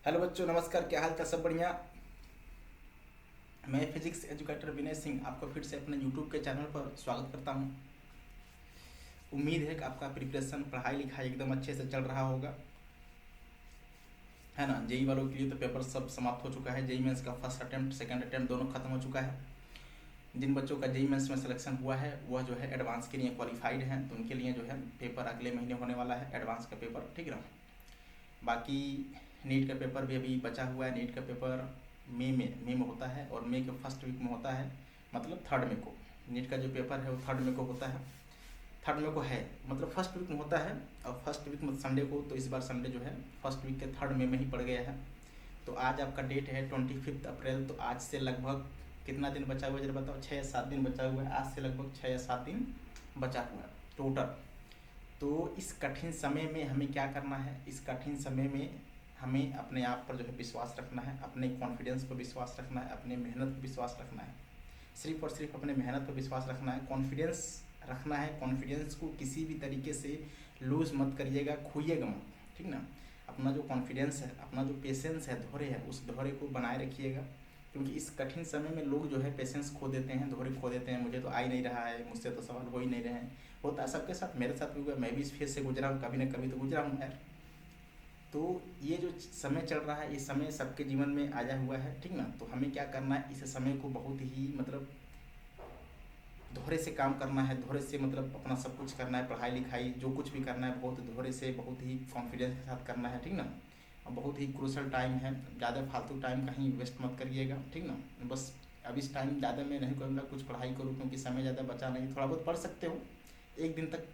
Hello बच्चों, नमस्कार। क्या हाल चाल? सब बढ़िया। मैं फिजिक्स एजुकेटर विनय सिंह आपको फिर से अपने यूट्यूब के चैनल पर स्वागत करता हूं। उम्मीद है कि आपका प्रिपरेशन, पढ़ाई लिखाई एकदम अच्छे से चल रहा होगा, है ना। जेई वालों के लिए तो पेपर सब समाप्त हो चुका है। जेई मेंस का फर्स्ट अटेम्प्ट, सेकंड अटेम्प्ट दोनों खत्म हो चुका है। जिन बच्चों का जेई मेंस में सिलेक्शन हुआ है वह जो है एडवांस के लिए क्वालिफाइड हैं, तो उनके लिए जो है पेपर अगले महीने होने वाला है, एडवांस का पेपर, ठीक है ना। बाकी नीट का पेपर भी अभी बचा हुआ है। नीट का पेपर मई में होता है और मई के फर्स्ट वीक में होता है, मतलब थर्ड मई को। नीट का जो पेपर है वो थर्ड मई को होता है, थर्ड मई को है, मतलब फर्स्ट वीक में होता है। और फर्स्ट वीक में संडे को, तो इस बार संडे जो है फर्स्ट वीक के थर्ड मई में ही पड़ गया है। तो आज आपका डेट है 25 अप्रैल। तो आज से लगभग कितना दिन बचा हुआ है जरा बताओ? 6 या 7 दिन बचा हुआ है। आज से लगभग 6 या 7 दिन बचा हुआ है टोटल। तो इस कठिन समय में हमें क्या करना है? इस कठिन समय में हमें अपने आप पर जो है विश्वास रखना है, अपने कॉन्फिडेंस पर विश्वास रखना है, अपने मेहनत पर विश्वास रखना है। सिर्फ और सिर्फ अपने मेहनत पर विश्वास रखना है, कॉन्फिडेंस रखना है। कॉन्फिडेंस को किसी भी तरीके से लूज़ मत करिएगा, खोइएगा मत, ठीक ना। अपना जो कॉन्फिडेंस है, अपना जो पेशेंस है, धैर्य है, उस धैर्य को बनाए रखिएगा। क्योंकि इस कठिन समय में लोग जो है पेशेंस खो देते हैं, धैर्य खो देते हैं। मुझे तो आ ही नहीं रहा है, मुझसे तो सवाल हो ही नहीं रहे हैं। होता है सबके साथ, मेरे साथ भी हुआ। मैं भी इस फेज से गुजरा हूँ, कभी ना कभी तो गुजरा हूँ यार। तो ये जो समय चल रहा है, ये समय सबके जीवन में आया हुआ है, ठीक ना। तो हमें क्या करना है, इस समय को बहुत ही मतलब धैर्य से काम करना है। धैर्य से मतलब अपना सब कुछ करना है, पढ़ाई लिखाई जो कुछ भी करना है बहुत धैर्य से, बहुत ही कॉन्फिडेंस के साथ करना है, ठीक ना। और बहुत ही क्रूशल टाइम है, ज़्यादा फालतू टाइम कहीं वेस्ट मत करिएगा, ठीक ना। बस अब इस टाइम ज़्यादा मैं नहीं कहूँगा कुछ पढ़ाई करूँ, क्योंकि समय ज़्यादा बचा नहीं। थोड़ा बहुत पढ़ सकते हो, एक दिन तक,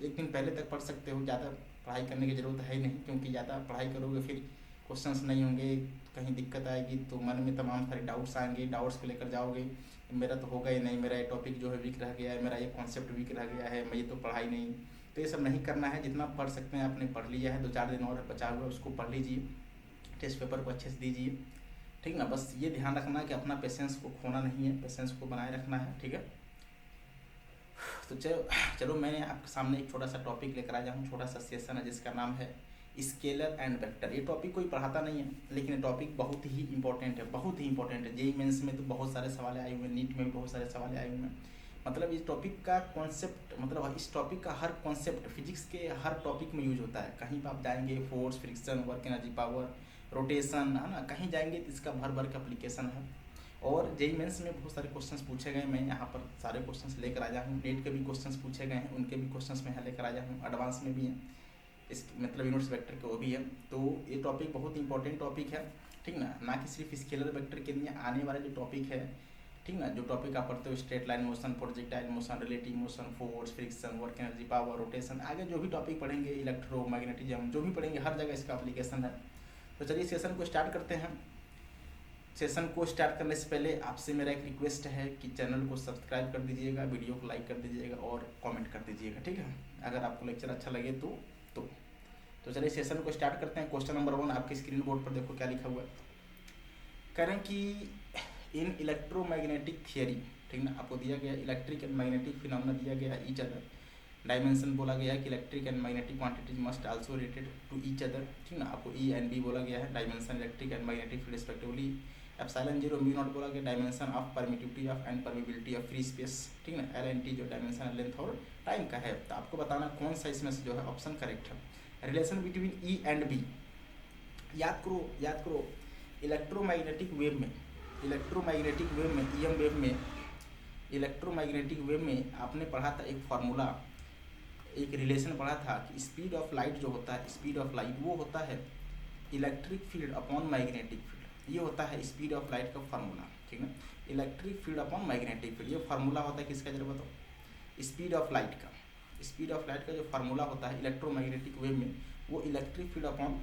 एक दिन पहले तक पढ़ सकते हो। ज़्यादा पढ़ाई करने की ज़रूरत है ही नहीं, क्योंकि ज़्यादा पढ़ाई करोगे फिर क्वेश्चंस नहीं होंगे, कहीं दिक्कत आएगी, तो मन में तमाम सारे डाउट्स आएंगे, डाउट्स को लेकर जाओगे, मेरा तो होगा ही नहीं, मेरा ये टॉपिक जो है वीक रह गया है, मेरा ये कॉन्सेप्ट वीक रह गया है, मैं ये तो पढ़ाई नहीं। तो ये सब नहीं करना है। जितना पढ़ सकते हैं आपने पढ़ लिया है, 2-4 दिन और बचा हुआ है उसको पढ़ लीजिए, टेस्ट पेपर को अच्छे से दीजिए, ठीक ना। बस ये ध्यान रखना है कि अपना पेशेंस को खोना नहीं है, पेशेंस को बनाए रखना है, ठीक है। तो चलो चलो मैंने आपके सामने एक छोटा सा टॉपिक लेकर आया हूँ, छोटा सा सेशन है जिसका नाम है स्केलर एंड वेक्टर। ये टॉपिक कोई पढ़ाता नहीं है, लेकिन ये टॉपिक बहुत ही इंपॉर्टेंट है, बहुत ही इंपॉर्टेंट है। जेई मेंस में तो बहुत सारे सवाल आए हुए हैं, नीट में भी बहुत सारे सवाल आए हुए हैं। मतलब इस टॉपिक का कॉन्सेप्ट, मतलब इस टॉपिक का हर कॉन्सेप्ट फिजिक्स के हर टॉपिक में यूज होता है। कहीं पर आप जाएंगे, force, friction, work energy, power, rotation, है ना, कहीं जाएंगे तो इसका भर भर का एप्लीकेशन है। और जेई मेंस में बहुत सारे क्वेश्चंस पूछे गए, मैं यहाँ पर सारे क्वेश्चंस लेकर आया हूँ। नीट के भी क्वेश्चंस पूछे गए हैं, उनके भी क्वेश्चंस मैं यहाँ लेकर आया हूँ, एडवांस में भी हैं, इस मतलब यूनिट्स वेक्टर के वो भी है। तो ये टॉपिक बहुत इंपॉर्टेंट टॉपिक है, ठीक ना कि सिर्फ स्केलर वेक्टर के लिए आने वाले जो टॉपिक है, ठीक ना, जो टॉपिक आप पढ़ते हो, straight line motion, projectile motion, relative motion, force, friction, work energy, power, rotation, आगे जो भी टॉपिक पढ़ेंगे, इलेक्ट्रोमैग्नेटिज्म, जो भी पढ़ेंगे हर जगह इसका एप्लीकेशन है। तो चलिए सेशन को स्टार्ट करते हैं। सेशन को स्टार्ट करने से पहले आपसे मेरा एक रिक्वेस्ट है कि चैनल को सब्सक्राइब कर दीजिएगा, वीडियो को लाइक कर दीजिएगा और कमेंट कर दीजिएगा, ठीक है, अगर आपको लेक्चर अच्छा लगे तो तो चलिए सेशन को स्टार्ट करते हैं। क्वेश्चन नंबर 1 आपके स्क्रीन बोर्ड पर देखो क्या लिखा हुआ है। कह रहे हैं कि इन इलेक्ट्रोमैग्नेटिक थियरी, ठीक ना, आपको दिया गया इलेक्ट्रिक एंड मैग्नेटिक फिनोमेना दिया गया ईच अदर। डायमेंशन बोला गया है कि electric and magnetic quantities must also related to each other, ठीक ना। आपको ई एंड बी बोला गया है, dimension electric and magnetic respectively. Epsilon 0 mu naught बोला गया, dimension of permittivity of and permeability of free space, ठीक ना। एल एन टी जो डायमेंशन लेंथ और टाइम का है। तो आपको बताना कौन सा इसमें से जो है ऑप्शन करेक्ट है। Relation between E and B, याद करो याद करो, इलेक्ट्रोमैग्नेटिक वेव में, इलेक्ट्रोमैग्नेटिक वेव में, ईएम वेव में, इलेक्ट्रोमैग्नेटिक वेव में आपने पढ़ा था एक फार्मूला, एक रिलेशन पढ़ा था कि स्पीड ऑफ लाइट जो होता है, स्पीड ऑफ लाइट वो होता है electric field upon magnetic field. ये होता है स्पीड ऑफ लाइट का फार्मूला, ठीक है। Electric field upon magnetic field, ये फार्मूला होता है किसका जरा बताओ? स्पीड ऑफ लाइट का। स्पीड ऑफ लाइट का जो फार्मूला होता है इलेक्ट्रोमैग्नेटिक वेव में, वो electric field upon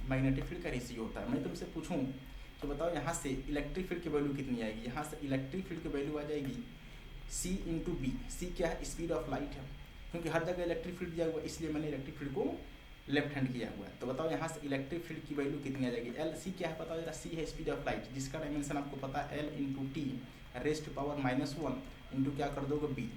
magnetic field का रेशियो होता है। मैं तुमसे पूछूं तो बताओ यहाँ से इलेक्ट्रिक फील्ड की वैल्यू कितनी आएगी? यहाँ से इलेक्ट्रिक फील्ड की वैल्यू आ जाएगी C इंटू बी। सी क्या है? स्पीड ऑफ लाइट है, क्योंकि हर जगह इलेक्ट्रिक फील्ड दिया हुआ है, इसलिए मैंने इलेक्ट्रिक फील्ड को लेफ्ट हैंड किया हुआ है। तो बताओ यहाँ से इलेक्ट्रिक फील्ड की वैल्यू कितनी आ जाएगी? एल। सी क्या है बताओ जरा? सी है स्पीड ऑफ लाइट, जिसका डायमेंशन आपको पता है L into T raised to power -1 into क्या कर दोगे बी,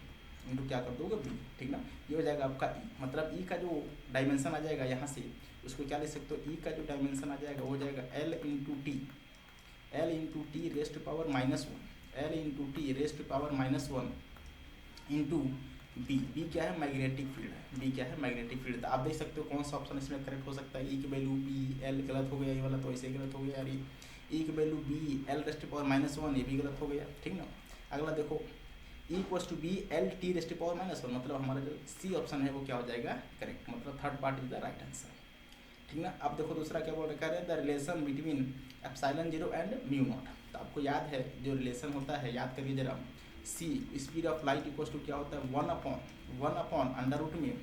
इंटू क्या कर दोगे बी, ठीक ना। ये हो जाएगा आपका ई, मतलब ई का जो डायमेंशन आ जाएगा यहाँ से उसको क्या लिख सकते हो, ई का जो डायमेंशन आ जाएगा वो हो जाएगा L into T raised power -1, L into T raised power -1 into B क्या है, मैग्नेटिक फील्ड है, बी क्या है, मैग्नेटिक फील्ड। तो आप देख सकते हो कौन सा ऑप्शन इसमें करेक्ट हो सकता है, ई की वैल्यू बी, एल गलत हो गया ये वाला, तो ऐसे गलत हो गया यार, ये ई की value B, L raised power -1 ये भी गलत हो गया, ठीक ना। अगला देखो E=B L T raised power -1, मतलब हमारा जो सी ऑप्शन है वो क्या हो जाएगा, करेक्ट, मतलब third part is the right answer, ठीक ना। अब देखो दूसरा क्या बोल रखा है, द रिलेशन बिटवीन ε0 एंड μ0। तो आपको याद है जो रिलेशन होता है, याद करिए जरा, c speed of light equals to क्या होता है, 1 अंडर रूट में,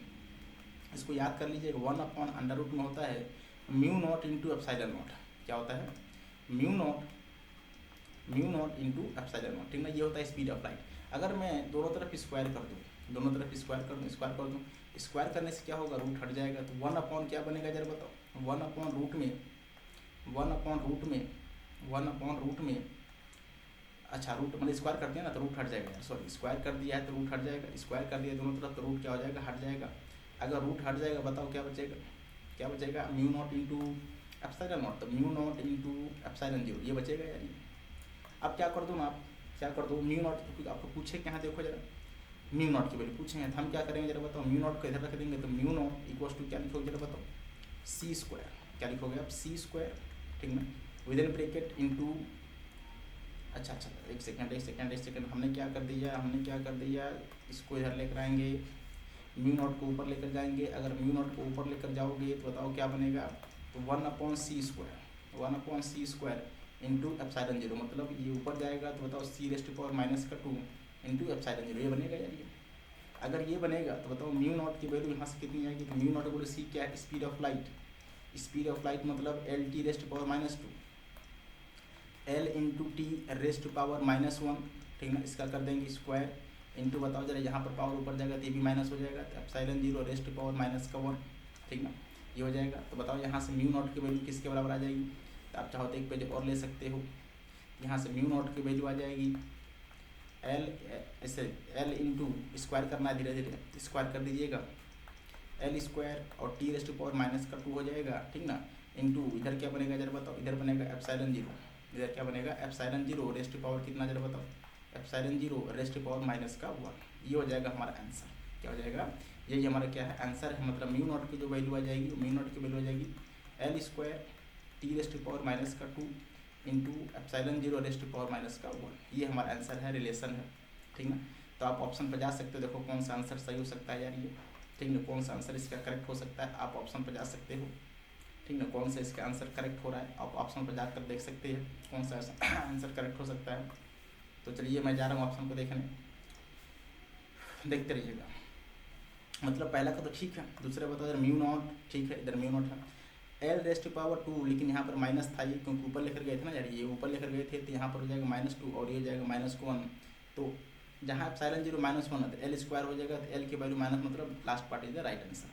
इसको याद कर लीजिए, 1 अंडर रूट में होता है μ0 इंटू ε0, क्या होता है μ0 इंटू ε0, ठीक ना, ये होता है स्पीड ऑफ लाइट। अगर मैं दोनों तरफ स्क्वायर कर दूँ, स्क्वायर करने से क्या होगा, रूट हट जाएगा, तो 1 क्या बनेगा जरा बताओ, 1 रूट में, अच्छा रूट मतलब स्क्वायर करते हैं ना तो रूट हट जाएगा, सॉरी स्क्वायर कर दिया है तो रूट हट जाएगा, स्क्वायर कर दिया दोनों तरफ तो रूट क्या हो जाएगा, हट जाएगा। अगर रूट हट जाएगा बताओ क्या बचेगा, μ0 इंटू ε0, तो μ0 इंटू ε0 ये बचेगा यार ये। अब क्या कर दूँ μ0, क्योंकि आपको पूछे कि यहाँ देखो जरा μ0 की वैल्यू पूछे हैं, तो हम क्या करेंगे जरा बताओ, μ0 को इधर रख देंगे, तो μ0 इक्वल्स टू क्या लिखोगे जरा बताओ, c², क्या लिखोगे आप, c², ठीक ना, विदिन ब्रैकेट इंटू, अच्छा एक सेकंड, हमने क्या कर दिया, इसको इधर लेकर आएंगे, μ0 को ऊपर लेकर जाएंगे, अगर μ0 को ऊपर लेकर जाओगे तो बताओ क्या बनेगा, तो 1/c² इंटू ε0, मतलब ये ऊपर जाएगा तो बताओ c⁻² इंटू ε0 ये बनेगा यार ये। अगर ये बनेगा तो बताओ μ0 की वैल्यू यहाँ से कितनी आएगी, तो μ0 बोले सी क्या है, स्पीड ऑफ लाइट मतलब LT⁻², L into T raised power -1, ठीक ना, इसका कर देंगे स्क्वायर इंटू, बताओ जरा यहाँ पर पावर ऊपर जाएगा तो ये भी माइनस हो जाएगा, तो ε0 रेस्ट पावर -1, ठीक ना, ये हो जाएगा। तो बताओ यहाँ से μ0 की वैल्यू किसके बराबर आ जाएगी, तो आप चाहो तो एक पेज और ले सकते हो, यहाँ से μ0 की वैल्यू आ जाएगी एल इंटू स्क्वायर करना है, धीरे स्क्वायर कर दीजिएगा, L² और T⁻² हो जाएगा, ठीक ना, इंटू इधर क्या बनेगा जरा बताओ, इधर बनेगा ε0, इधर क्या बनेगा ε0 रेस्ट पावर कितना जरा बताओ, ε0 रेस्ट पावर -1, ये हो जाएगा हमारा आंसर, क्या हो जाएगा, यही हमारा क्या है आंसर है, मतलब μ0 की जो वैल्यू आ जाएगी, μ0 की वैल्यू आ जाएगी L² T⁻² into ε0 rest power -1, ये हमारा आंसर है, रिलेशन है, ठीक ना। तो आप ऑप्शन पर जा सकते हो, देखो कौन सा आंसर सही हो सकता है यार ये, ठीक ना, कौन सा आंसर इसका करेक्ट हो सकता है, आप ऑप्शन पर जा सकते हो, ठीक ना, कौन सा इसका आंसर करेक्ट हो रहा है आप ऑप्शन पर जाकर देख सकते हैं कौन सा आंसर करेक्ट हो सकता है। तो चलिए मैं जा रहा हूँ ऑप्शन को देखने, देखते रहिएगा। मतलब पहला का तो ठीक है, दूसरा बताओ इधर μ0 ठीक है, इधर μ0 है, L⁻², लेकिन यहाँ पर माइनस था ये, क्योंकि ऊपर लेकर गए थे ना यार, ये ऊपर लेकर गए थे तो यहाँ पर हो जाएगा -2 और ये जाएगा -1, तो जहाँ ε0 -1 है तो L² हो जाएगा, तो L की वैल्यू माइनस, मतलब last part is the right answer.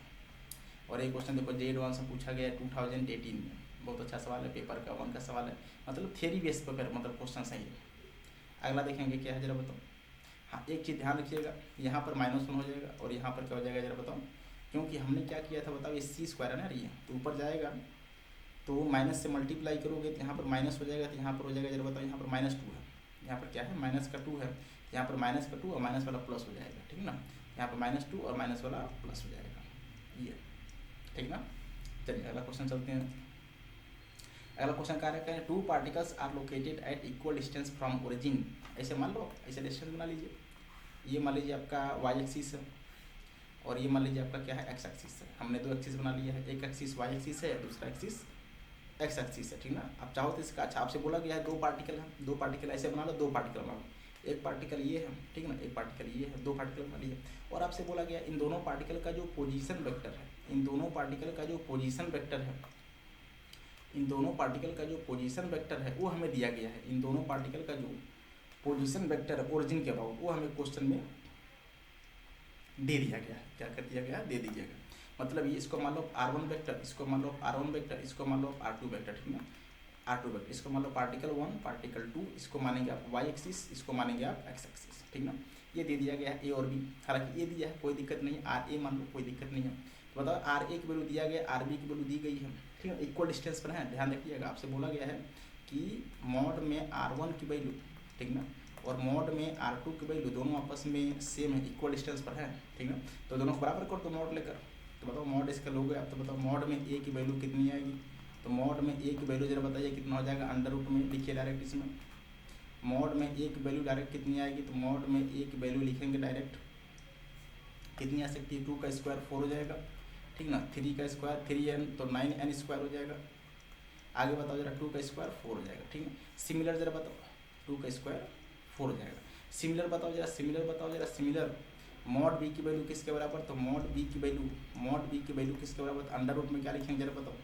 और एक क्वेश्चन देखो जे एडवांस में पूछा गया 2018 में, बहुत अच्छा सवाल है, पेपर का 1 का सवाल है, मतलब थ्योरी बेस पर मतलब क्वेश्चन सही है। अगला देखेंगे क्या है जरा बताओ, हाँ एक चीज़ ध्यान रखिएगा, यहाँ पर -1 हो जाएगा और यहाँ पर क्या हो जाएगा जरा बताओ, क्योंकि हमने क्या किया था बताओ, ये c² है ना ये, तो ऊपर जाएगा तो माइनस से मल्टीप्लाई करोगे तो यहाँ पर माइनस हो जाएगा, तो यहाँ पर हो जाएगा जरा बताओ, यहाँ पर -2 है, यहाँ पर क्या है -2 है, यहाँ पर -2 और माइनस वाला प्लस हो जाएगा, ठीक ना, यहाँ पर -2 और माइनस वाला प्लस हो जाएगा ये, ठीक ना। चलिए अगला क्वेश्चन चलते हैं। अगला क्वेश्चन क्या है, 2 particles are located at equal distance from origin, ऐसे मान लो, ऐसे डिस्टेंस बना लीजिए, ये मान लीजिए आपका y एक्सिस है और ये मान लीजिए आपका क्या है x एक्सिस है, हमने 2 एक्सिस बना लिया है, एक एक्सिस y एक्सिस है, दूसरा एक्सिस x एक्सिस है, ठीक ना। अब चाहो तो इसका, अच्छा आपसे बोला गया है 2 पार्टिकल है, 2 पार्टिकल ऐसे बना लो, 2 पार्टिकल बना लो, एक पार्टिकल ये है, ठीक ना, एक पार्टिकल ये है, 2 पार्टिकल बना लिए, और आपसे बोला गया इन दोनों पार्टिकल का जो पोजीशन वेक्टर है, इन दोनों पार्टिकल का जो पोजीशन वेक्टर है, इन दोनों पार्टिकल का जो पोजीशन वेक्टर है वो हमें दिया गया है, इन दोनों पार्टिकल का जो पोजीशन वेक्टर है ओरिजिन के अबाउट वो हमें क्वेश्चन में दे दिया गया है, क्या कर दिया गया है, दे दिया गया, मतलब ये इसको मान लो r1 वेक्टर, इसको मान लो r1 वेक्टर, इसको मान लो r2 वेक्टर, ठीक ना, r2 वेक्टर, इसको मान लो पार्टिकल 1 पार्टिकल 2, इसको मानेंगे आप y एक्सिस, इसको मानेंगे आप x एक्सिस, ठीक ना, ये दे दिया गया है a और b, हालांकि ये दिया है कोई दिक्कत नहीं, RA मान लो कोई दिक्कत नहीं है, तो बताओ आर ए की वैल्यू दिया गया, आर बी की वैल्यू दी गई है, ठीक है, इक्वल डिस्टेंस पर है। ध्यान रखिएगा, आपसे बोला गया है कि मॉड में R1 की वैल्यू, ठीक ना, और मॉड में R2 की वैल्यू दोनों आपस में सेम है, इक्वल डिस्टेंस पर है, ठीक ना, तो दोनों को बराबर कर दो मॉड लेकर। तो बताओ मॉड इसका लोगे आप, तो बताओ मॉड में ए की वैल्यू कितनी आएगी, तो मॉड में ए की वैल्यू जरा बताइए कितना हो जाएगा, अंडर रूट में लिखिए डायरेक्ट इसमें। मॉड में ए की वैल्यू डायरेक्ट कितनी आएगी, तो मॉड में ए की वैल्यू लिखेंगे डायरेक्ट कितनी आ सकती है, 2 का स्क्वायर 4 हो जाएगा, ठीक ना, 3 का स्क्वायर 3n तो 9n स्क्वायर हो जाएगा। आगे बताओ जरा, 2 का स्क्वायर 4 हो जाएगा, ठीक है। सिमिलर जरा बताओ, 2 का स्क्वायर 4 हो जाएगा। सिमिलर बताओ जरा, सिमिलर बताओ जरा, सिमिलर मॉड बी की वैल्यू किसके बराबर, तो मॉड बी की वैल्यू किसके बराबर, अंडर रूट में क्या लिखेंगे जरा बताओ,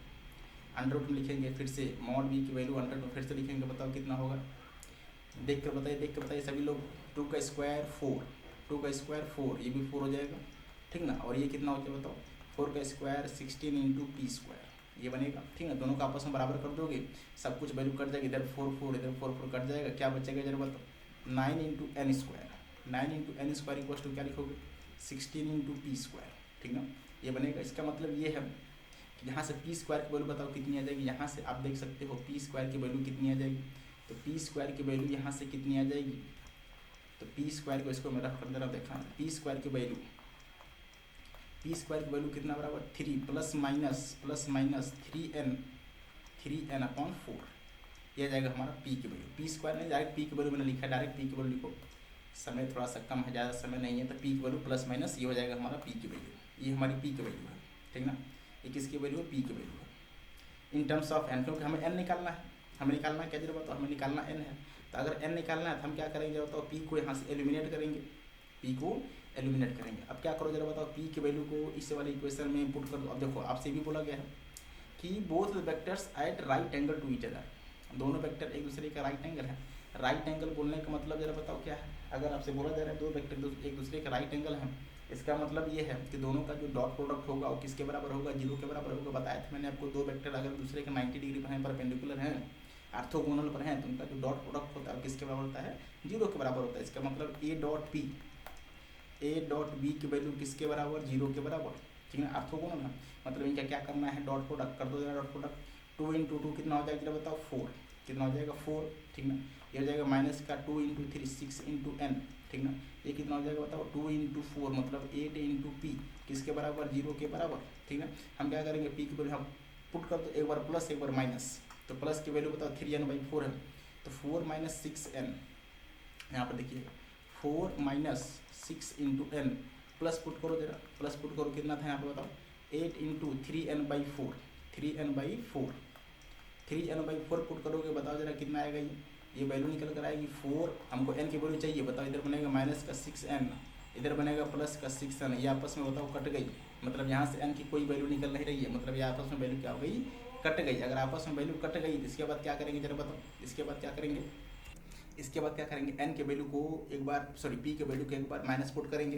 अंडर रूट में लिखेंगे, फिर से मॉड बी की वैल्यू अंडर रूट फिर से लिखेंगे, बताओ कितना होगा, देख कर बताइए सभी लोग। 2 का स्क्वायर 4, 2 का स्क्वायर 4, ये भी 4 हो जाएगा, ठीक ना, और ये कितना हो जाएगा बताओ, 4 का स्क्वायर 16 इंटू पी स्क्वायर, ये बनेगा, ठीक है। दोनों का आपस में बराबर कर दोगे, सब कुछ वैल्यू कट जाएगी, इधर 4 4 इधर 4 4 कट जाएगा, क्या बचेगा जरा बताओ, 9 into N square, 9 into N square equal to क्या लिखोगे, 16 इंटू पी स्क्वायर, ठीक ना, ये बनेगा। इसका मतलब ये है कि यहाँ से पी स्क्वायर की वैल्यू बताओ कितनी आ जाएगी, यहाँ से आप देख सकते हो पी स्क्वायर की वैल्यू कितनी आ जाएगी, तो पी स्क्वायर की वैल्यू यहाँ से कितनी आ जाएगी, तो पी स्क्वायर को इसको मैं रख कर दे रहा हूँ, देखा पी स्क्वायर की वैल्यू कितना बराबर 3 प्लस माइनस 3n अपॉन 4, यह जाएगा हमारा पी की वैल्यू। पी स्क्वायर नहीं, डायरेक्ट पी की वैल्यू मैंने लिखा है, डायरेक्ट पी की वैल्यू लिखो, समय थोड़ा सा कम है, ज़्यादा समय नहीं है, तो पी की वैल्यू प्लस माइनस ये हो जाएगा हमारा पी की वैल्यू, ये हमारी पी की वैल्यू है, ठीक ना, ये किसकी वैल्यू है, पी की वैल्यू है इन टर्म्स ऑफ एन, क्योंकि हमें एन निकालना है, हमें निकालना क्या जरूरत है, हमें निकालना एन है। तो अगर एन निकालना है तो हम क्या करेंगे जरा बताओ, पी को यहाँ से एलिमिनेट करेंगे, पी को एलिमिनेट करेंगे। अब क्या करो जरा बताओ, पी की वैल्यू को इस वाली इक्वेशन में पुट कर दो। अब देखो आपसे भी बोला गया है कि both vectors at right angle to each other, दोनों वेक्टर एक दूसरे का राइट एंगल है। राइट एंगल बोलने का मतलब जरा बताओ क्या है, अगर आपसे बोला जा रहा है दो वेक्टर एक दूसरे का राइट एंगल है, इसका मतलब ये है कि दोनों का जो डॉट प्रोडक्ट होगा वो किसके बराबर होगा, 0 के बराबर होगा। बताया था मैंने आपको, दो वेक्टर अगर दूसरे के 90 डिग्री पर हैं, परपेंडिकुलर हैं, ऑर्थोगोनल पर हैं, तो उनका जो डॉट प्रोडक्ट होता है किसके बराबर होता है, 0 के बराबर होता है। इसका मतलब ए डॉट बी की वैल्यू किसके बराबर, 0 के बराबर, ठीक है, ऑर्थोगोनल है। मतलब इनका क्या करना है, डॉट प्रोडक्ट कर दो जरा, डॉट प्रोडक्ट 2 इंटू 2 कितना हो जाएगा जरा बताओ, 4, कितना हो जाएगा 4, ठीक ना, ये हो जाएगा माइनस का 2 इंटू 3 6 इंटू एन, ठीक ना, ये कितना हो जाएगा बताओ 2 इंटू 4 मतलब 8 इंटू पी किसके बराबर, 0 के बराबर, ठीक है। हम क्या करेंगे, पी की वैल्यू हम पुट कर दो, एक बार प्लस एक बार माइनस, तो प्लस की वैल्यू बताओ 3n/4 है, तो 4 माइनस 6n, यहाँ पर देखिए 4 minus 6 into N, plus put करो जरा, प्लस पुट करो कितना था यहाँ पर बताओ, 8 इंटू 3n/4 3n/4 पुट करोगे, बताओ जरा कितना आएगा, ये वैल्यू निकल कर आएगी 4, हमको n की वैल्यू चाहिए, बताओ इधर बनेगा माइनस का 6n, इधर बनेगा प्लस का 6n, ये आपस में बताओ कट गई, मतलब यहाँ से n की कोई वैल्यू निकल नहीं रही है, मतलब ये आपस में वैल्यू क्या हो गई, कट गई। अगर आपस में वैल्यू कट गई तो इसके बाद क्या करेंगे जरा बताओ, इसके बाद क्या करेंगे, n के वैल्यू को एक बार p के वैल्यू को एक बार माइनस पुट करेंगे,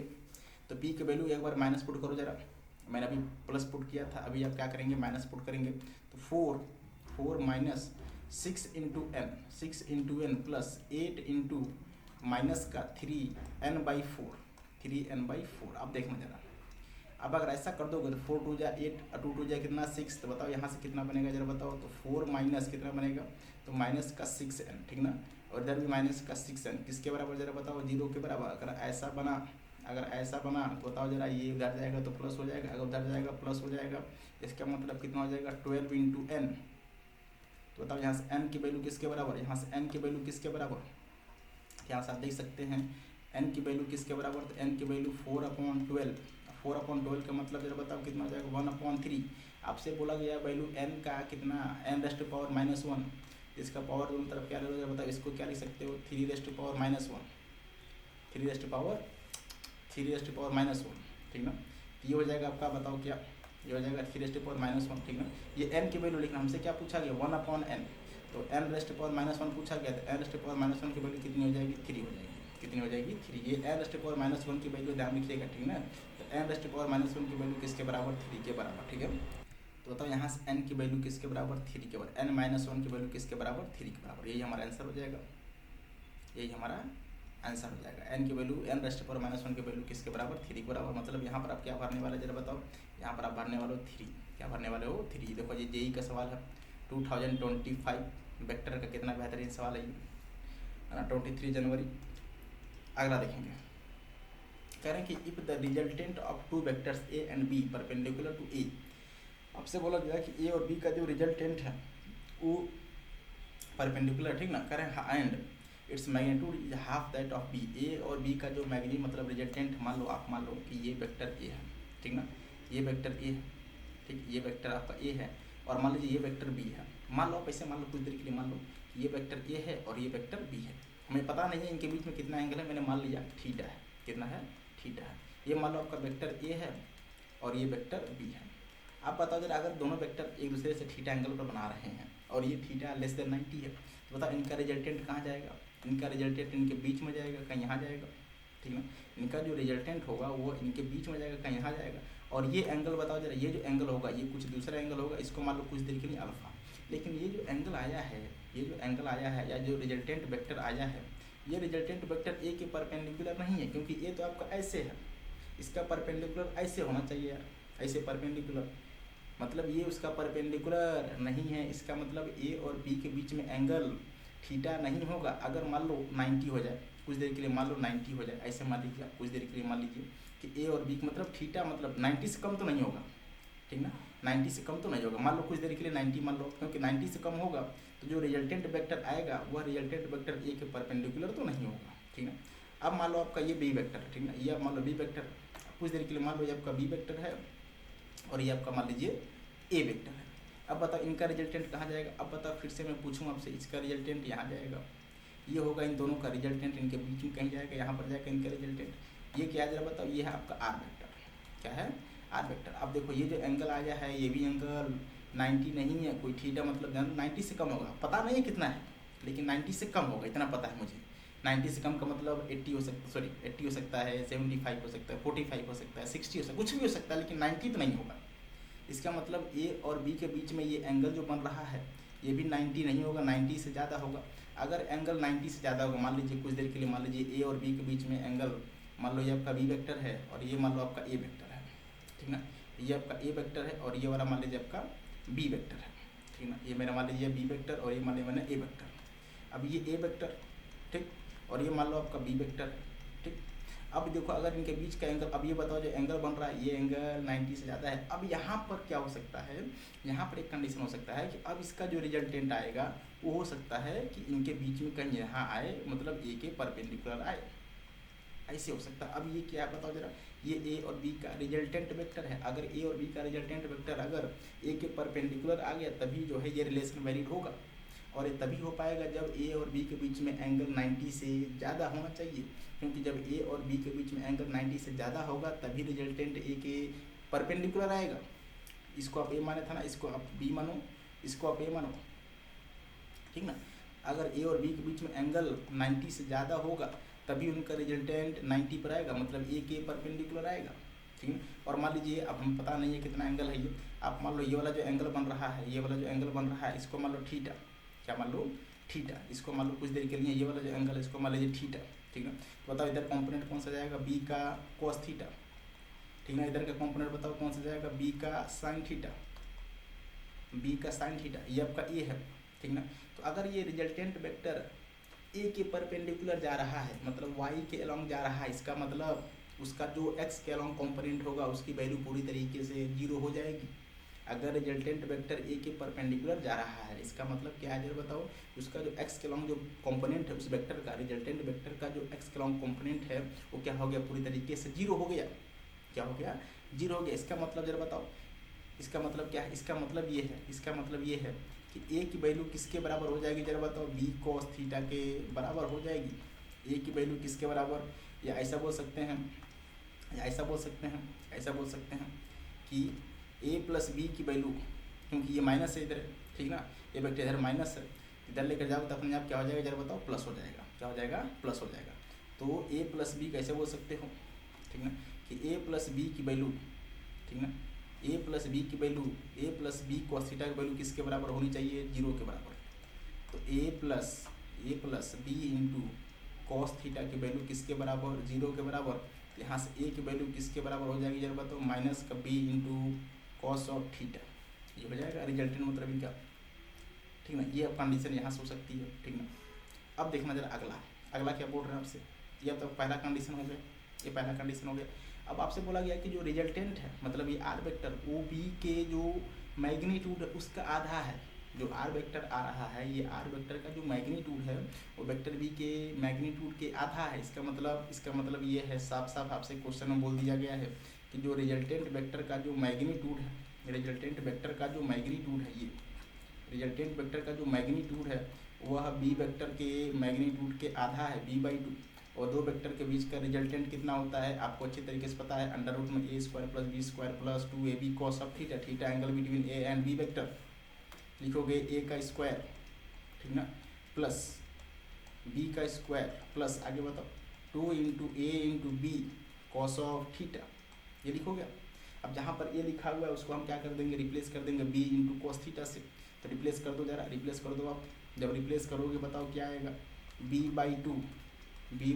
तो p के वैल्यू एक बार माइनस पुट करो जरा, मैंने अभी प्लस पुट किया था, अभी आप क्या करेंगे माइनस पुट करेंगे, तो 4 minus 6 into N plus 8 into minus का 3n/4 अब देखना जरा। अब अगर ऐसा कर दोगे तो 4 2 जा 8 2 2 जा कितना 6, तो बताओ यहाँ से कितना बनेगा जरा बताओ, तो 4 माइनस कितना बनेगा, तो माइनस का 6n, ठीक ना, और इधर भी माइनस का 6n किसके बराबर जरा बताओ, 0 के बराबर। अगर ऐसा बना तो बताओ जरा, ये उधर जाएगा तो प्लस हो जाएगा, अगर उधर जाएगा प्लस हो जाएगा, इसका मतलब कितना हो जाएगा 12 इंटू एन, तो बताओ यहाँ से n की वैल्यू किसके बराबर, यहाँ से n की वैल्यू किसके बराबर, यहाँ से आप देख सकते हैं n की वैल्यू किसके बराबर, तो n की वैल्यू 4/12 का मतलब जरा बताओ कितना हो जाएगा 1/3। आपसे बोला गया वैल्यू n का कितना, n⁻⁻1, इसका पावर दोनों तरफ क्या ले लो जरा बताओ, इसको क्या लिख सकते हो 3⁻⁻1, ठीक ना, ये हो जाएगा आपका, बताओ क्या, ये हो जाएगा 3⁻⁻1, ठीक ना। ये n की वैल्यू लिखना, हमसे क्या पूछा गया 1/n, तो n⁻⁻1 पूछा गया, तो n⁻⁻1 की वैल्यू कितनी हो जाएगी 3 हो जाएगी, कितनी हो जाएगी 3, ये n⁻⁻1 की वैल्यू ध्यान रखिएगा, ठीक ना, तो n⁻⁻1 की वैल्यू किसके बराबर 3 के बराबर, ठीक है। तो बताओ यहाँ से n की वैल्यू किसके बराबर 3 के बराबर, n-1 की वैल्यू किसके बराबर 3 के बराबर, यही हमारा आंसर हो जाएगा, यही हमारा आंसर हो जाएगा। एन की वैल्यू एन रेस्ट पर -1 की वैल्यू किसके बराबर, 3 के बराबर। मतलब यहाँ पर आप क्या भरने वाले जरा बताओ, यहाँ पर आप भरने वाले हो 3, क्या भरने वाले हो 3। देखो ये जेई का सवाल है 2025 वेक्टर का, कितना बेहतरीन सवाल है ये, 23 जनवरी। अगला देखेंगे, कह रहे हैं कि if the resultant of 2 vectors A and B perpendicular to A, आपसे बोला गया कि ए और बी का जो रिजल्टेंट है वो परपेंडिकुलर, ठीक ना, कह रहे हैं and its magnitude is half that of B. A और बी का जो मैग्नी मतलब रिजल्टेंट, मान लो आप मान लो कि ये वेक्टर ए है, ठीक ना, ये वेक्टर ए है, ठीक, ये वेक्टर आपका ए है, और मान लीजिए ये वेक्टर बी है। मान लो आप ऐसे मान लो कुछ देर के लिए मान लो कि ये वेक्टर ए है और ये वेक्टर बी है। हमें पता नहीं है इनके बीच में कितना एंगल है, मैंने मान लिया थीटा है, कितना है, थीटा है। ये मान लो आपका वेक्टर ए है और ये वेक्टर बी है। आप बताओ जरा, अगर दोनों वेक्टर एक दूसरे से थीटा एंगल पर बना रहे हैं और ये थीटा लेस देन 90 है, तो बताओ इनका रिजल्टेंट कहाँ जाएगा, इनका रिजल्टेंट इनके बीच में जाएगा, कहीं यहाँ जाएगा, ठीक ना, इनका जो रिजल्टेंट होगा वो इनके बीच में जाएगा, कहीं यहाँ जाएगा। और ये एंगल बताओ जरा, ये जो एंगल होगा ये कुछ दूसरा एंगल होगा, इसको मान लो कुछ देर के लिए अल्फा। लेकिन ये जो एंगल आया है, ये जो एंगल आया है या जो रिजल्टेंट वेक्टर आया है, ये रिजल्टेंट वेक्टर ए के परपेंडिकुलर नहीं है, क्योंकि ए तो आपका ऐसे है, इसका परपेंडिकुलर ऐसे होना चाहिए यार, ऐसे परपेंडिकुलर, मतलब ये उसका परपेंडिकुलर नहीं है। इसका मतलब ए और बी के बीच में एंगल थीटा नहीं होगा। अगर मान लो 90 हो जाए, कुछ देर के लिए मान लो 90 हो जाए, ऐसे मान लीजिए, कुछ देर के लिए मान लीजिए कि ए और बी का मतलब थीटा मतलब 90 से कम तो नहीं होगा, ठीक ना, 90 से कम तो नहीं होगा। मान लो कुछ देर के लिए 90 मान लो, क्योंकि 90 से कम होगा तो जो रिजल्टेंट वेक्टर आएगा वह रिजल्टेंट वेक्टर ए के परपेंडिकुलर तो नहीं होगा, ठीक ना। अब मान लो आपका ये बी वेक्टर है, ठीक ना, ये मान लो बी वेक्टर, कुछ देर के लिए मान लो ये आपका बी वेक्टर है और ये आपका मान लीजिए ए वेक्टर है। अब बताओ इनका रिजल्टेंट कहाँ जाएगा। अब बताओ फिर से मैं पूछूँ आपसे, इसका रिजल्टेंट यहाँ जाएगा, ये होगा इन दोनों का रिजल्टेंट, इनके बीच में कहीं जाएगा, यहाँ पर जाएगा इनका रिजल्टेंट। ये क्या जरा बताओ, ये है आपका आर वेक्टर, क्या है, आर वेक्टर। अब देखो ये जो एंगल आया है ये भी एंगल 90 नहीं है, कोई थीटा मतलब 90 से कम होगा, पता नहीं है कितना है, लेकिन 90 से कम होगा इतना पता है मुझे। 90 से कम का मतलब 80 हो सकता, सॉरी 80 हो सकता है, 75 हो सकता है, 45 हो सकता है, 60 हो सकता है, कुछ भी हो सकता है, लेकिन 90 तो नहीं होगा। इसका मतलब ए और बी के बीच में ये एंगल जो बन रहा है ये भी 90 नहीं होगा, 90 से ज़्यादा होगा। अगर एंगल 90 से ज़्यादा होगा, मान लीजिए कुछ देर के लिए मान लीजिए ए और बी के बीच में एंगल, मान लो ये आपका बी वेक्टर है और ये मान लो आपका ए वेक्टर है, ठीक ना, ये आपका ए वेक्टर है और ये वाला मान लीजिए आपका बी वेक्टर है, ठीक ना, ये मेरा मान लीजिए बी वेक्टर और ये मान लीजिए मैंने ए वेक्टर। अब ये ए वेक्टर, ठीक, और ये मान लो आपका बी वेक्टर है, ठीक। अब देखो अगर इनके बीच का एंगल, अब ये बताओ जो एंगल बन रहा है ये एंगल 90 से ज़्यादा है। अब यहाँ पर क्या हो सकता है, यहाँ पर एक कंडीशन हो सकता है कि अब इसका जो रिजल्टेंट आएगा वो हो सकता है कि इनके बीच में कहीं यहाँ आए, मतलब ए के परपेंडिकुलर आए, ऐसे हो सकता है। अब ये क्या बताओ जरा, ये ए और बी का रिजल्टेंट वेक्टर है। अगर ए और बी का रिजल्टेंट वेक्टर अगर ए के परपेंडिकुलर आ गया तभी जो है ये रिलेशन वैलिड होगा, और ये तभी हो पाएगा जब ए और बी के बीच में एंगल 90 से ज़्यादा होना चाहिए, क्योंकि जब ए और बी के बीच में एंगल 90 से ज़्यादा होगा तभी रिजल्टेंट ए के परपेंडिकुलर आएगा। इसको आप ए माने था ना, इसको आप बी मानो, इसको आप ए मानो, ठीक ना। अगर ए और बी के बीच में एंगल 90 से ज़्यादा होगा तभी उनका रिजल्टेंट 90 पर आएगा, मतलब ए के परपेंडिकुलर आएगा, ठीक है। और मान लीजिए अब हम पता नहीं है कितना एंगल है ये, आप मान लो ये वाला जो एंगल बन रहा है, ये वाला जो एंगल बन रहा है इसको मान लो थीटा, क्या मान लो थीटा, इसको मान लो कुछ देर के लिए ये वाला जो एंगल है इसको मान लीजिए थीटा, ठीक है। तो बताओ इधर कंपोनेंट कौन सा जाएगा, बी का cos थीटा, ठीक है। इधर का कंपोनेंट बताओ कौन सा जाएगा, बी का साइन थीटा, बी का साइन थीटा, ये आपका ए है, ठीक ना। तो अगर ये रिजल्टेंट वेक्टर ए के परपेंडिकुलर जा रहा है, मतलब वाई के अलॉन्ग जा रहा है, इसका मतलब उसका जो एक्स के अलॉन्ग कंपोनेंट होगा उसकी वैल्यू पूरी तरीके से 0 हो जाएगी। अगर रिजल्टेंट वेक्टर ए के परपेंडिकुलर जा रहा है, इसका मतलब क्या है जरा बताओ, उसका जो एक्स के अलॉन्ग जो कंपोनेंट है उस वेक्टर का, रिजल्टेंट वेक्टर का जो एक्स के अलॉन्ग कंपोनेंट है वो क्या हो गया, पूरी तरीके से 0 हो गया। क्या हो गया, 0 हो गया। इसका मतलब जरा बताओ, इसका मतलब क्या है, इसका मतलब ये है, इसका मतलब ये है कि ए की वैल्यू किसके बराबर हो जाएगी जरा बताओ, बी cos थीटा के बराबर हो जाएगी। ए की वैल्यू किसके बराबर, या ऐसा बोल सकते हैं, या ऐसा बोल सकते हैं, ऐसा बोल सकते हैं कि ए प्लस बी की वैल्यू, क्योंकि ये माइनस है इधर, ठीक ना, ये वेक्टर इधर माइनस है, इधर लेकर जाओ तो अपने आप क्या हो जाएगा जरा बताओ, प्लस हो जाएगा। क्या हो जाएगा, प्लस हो जाएगा। तो ए प्लस बी कैसे बोल सकते हो, ठीक ना, कि ए प्लस बी की वैल्यू, ठीक ना, ए प्लस बी की value, A plus B cos theta की वैल्यू किसके बराबर होनी चाहिए, 0 के बराबर। तो A plus B into cos theta की वैल्यू किसके बराबर, 0 के बराबर। यहाँ से ए की वैल्यू किसके बराबर हो जाएगी जरा बताओ, माइनस का B into cos of theta, ये हो जाएगा रिजल्टेंट मतलब इनका, ठीक ना। ये अब कंडीशन यहाँ से हो सकती है, ठीक ना। अब देखना जरा अगला क्या बोल रहे हैं आपसे, ये तो पहला कंडीशन हो गया, ये पहला कंडीशन हो गया। अब आपसे बोला गया कि जो रिजल्टेंट है मतलब ये आर वेक्टर ओ बी के जो मैग्नीट्यूड है उसका आधा है, जो आर वेक्टर आ रहा है ये आर वेक्टर का जो मैग्नीट्यूड है वो वेक्टर बी के मैग्नीट्यूड के आधा है। इसका मतलब ये है, साफ साफ आपसे क्वेश्चन में बोल दिया गया है कि जो रिजल्टेंट वेक्टर का जो मैग्नीट्यूड है, रिजल्टेंट वेक्टर का जो मैग्नीट्यूड है, ये रिजल्टेंट वेक्टर का जो मैग्नीट्यूड है वह बी वेक्टर के मैग्नीट्यूड के आधा है, b/2। और दो वेक्टर के बीच का रिजल्टेंट कितना होता है आपको अच्छी तरीके से पता है, अंडर रूट में a² + b² + 2ab cos of theta, theta angle between a and b vector, लिखोगे a का स्क्वायर, ठीक ना, प्लस b का स्क्वायर प्लस आगे बताओ 2 × a × b cos of theta, ये लिखोगे। अब जहाँ पर a लिखा हुआ है उसको हम क्या कर देंगे, रिप्लेस कर देंगे b × cos थीटा से। तो रिप्लेस कर दो जरा, रिप्लेस कर दो आप। जब रिप्लेस करोगे बताओ क्या आएगा, b/2 की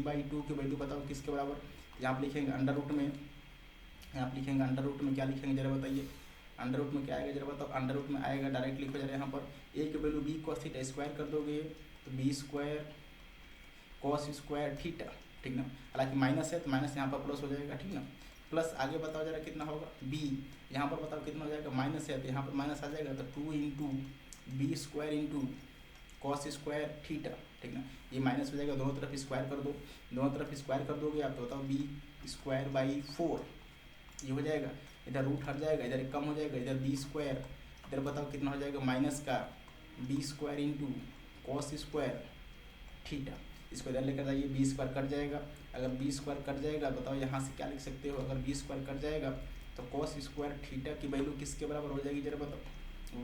वैल्यू बताओ किसके बराबर, यहाँ पर लिखेंगे अंडर रूट में, यहाँ पर लिखेंगे अंडर रूट में क्या लिखेंगे जरा बताइए, अंडर रूट में क्या आएगा जरा बताओ, अंडर रूट में आएगा डायरेक्ट लिखो जरा, यहाँ पर a की value b cos theta square कर दोगे तो b² cos² थीटा, ठीक ना। हालांकि माइनस है तो माइनस यहाँ पर प्लस हो जाएगा, ठीक ना। प्लस आगे बताओ जरा कितना होगा, b यहाँ पर बताओ कितना हो जाएगा, माइनस है तो यहाँ पर माइनस आ जाएगा तो 2 × b² × cos² थीटा, ठीक ना। ये माइनस हो जाएगा, दोनों तरफ स्क्वायर कर दो, दोनों तरफ स्क्वायर कर दोगे आप तो बताओ b²/4 ये हो जाएगा। इधर रूट हट जाएगा, इधर कम हो जाएगा, इधर b², इधर बताओ कितना हो जाएगा माइनस का b² × cos² थीटा, इसको इधर लेकर जाइए, b² कट जाएगा। अगर b² कट जाएगा बताओ यहाँ से क्या लिख सकते हो, अगर b² कट जाएगा तो cos² थीटा की वैल्यू किसके बराबर हो जाएगी जरा बताओ,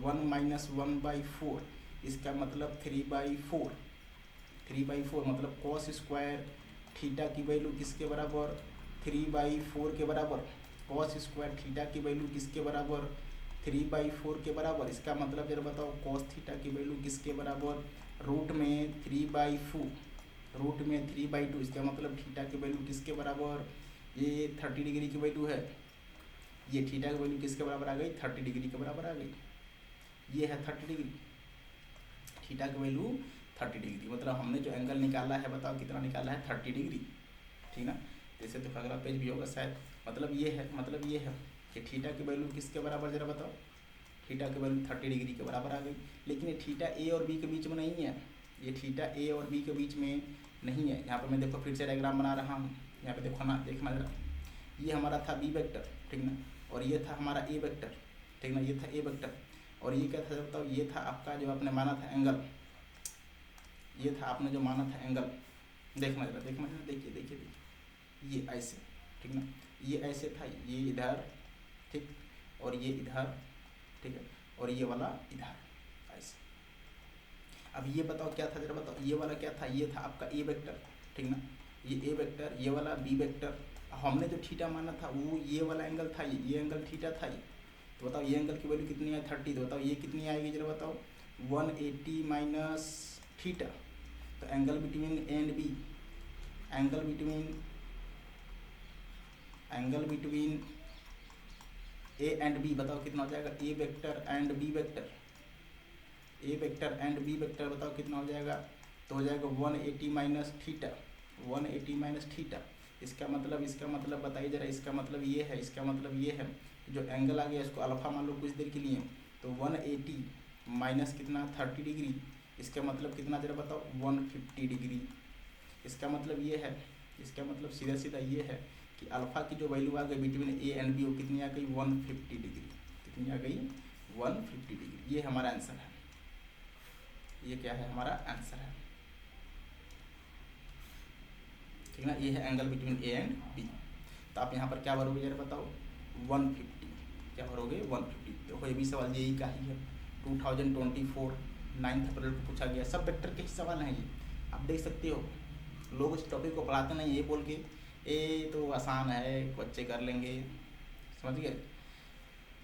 1 - 1/4, इसका मतलब 3/4 मतलब cos² थीटा की वैल्यू किसके बराबर, 3/4 के बराबर, cos² थीटा की वैल्यू किसके बराबर, 3/4 के बराबर। इसका मतलब जरा बताओ cos थीटा की वैल्यू किसके बराबर, रूट में 3/4, रूट में 3/2, इसका मतलब थीटा की वैल्यू किसके बराबर, ये 30 डिग्री की वैल्यू है, ये थीटा की वैल्यू किसके बराबर आ गई, 30 डिग्री के बराबर आ गई। ये है 30 डिग्री, थीटा की वैल्यू 30 डिग्री, मतलब हमने जो एंगल निकाला है बताओ कितना निकाला है, 30 डिग्री, ठीक ना। जैसे तो अगला पेज भी होगा शायद, मतलब ये है कि थीटा की वैल्यू किसके बराबर जरा बताओ, थीटा की वैल्यू 30 डिग्री के बराबर आ गई। लेकिन ये थीटा ए और बी के बीच में नहीं है, ये थीटा ए और बी के बीच में नहीं है। यहाँ पर मैं देखो फिर से डायग्राम बना रहा हूँ, यहाँ पे देखना जरा, ये हमारा था बी वेक्टर, ठीक ना, और ये था हमारा ए वेक्टर, ठीक ना, ये था ए वेक्टर, और ये क्या था बताओ, ये था आपका जो आपने माना था एंगल, ये था आपने जो माना था एंगल, देखना जरा, देखिए ये ऐसे, ठीक ना, ये ऐसे था, ये इधर, ठीक, और ये इधर, ठीक है, और ये वाला इधर ऐसे। अब ये बताओ क्या था जरा बताओ, ये वाला क्या था, ये था आपका ए वेक्टर, ठीक ना, ये ए वेक्टर, ये वाला बी वेक्टर। हमने जो थीटा माना था वो ये वाला एंगल था, ये एंगल थीटा था ये। तो बताओ ये एंगल की वैल्यू कितनी है, 30, तो बताओ ये कितनी आएगी जरा बताओ, 180 - थीटा। तो angle between A and B, angle between A and B बताओ कितना हो जाएगा, A vector and B vector, A vector and B vector बताओ कितना हो जाएगा, तो हो जाएगा 180 - थीटा, 180 - थीटा। इसका मतलब बताइए जरा, इसका मतलब ये है, इसका मतलब ये है जो एंगल आ गया इसको अल्फा मान लो कुछ देर के लिए, तो 180 माइनस कितना 30 डिग्री, इसका मतलब कितना जरा बताओ 150 डिग्री। इसका मतलब ये है, इसका मतलब सीधा ये है कि अल्फा की जो वैल्यू आ गई बिटवीन ए एंड बी वो कितनी आ गई 150 डिग्री, कितनी आ गई 150 डिग्री। ये हमारा आंसर है, ये क्या है हमारा आंसर है, ठीक ना। ये है angle between A and B. तो आप यहाँ पर क्या भरोगे जरा बताओ 150, क्या भरोगे 150। देखो ये भी सवाल यही का ही है, 2024 9 अप्रैल को पूछा गया, सब वेक्टर के ही सवाल हैं ये, आप देख सकते हो। लोग इस टॉपिक को पढ़ाते नहीं ये बोल के ए तो आसान है बच्चे कर लेंगे, समझ गए।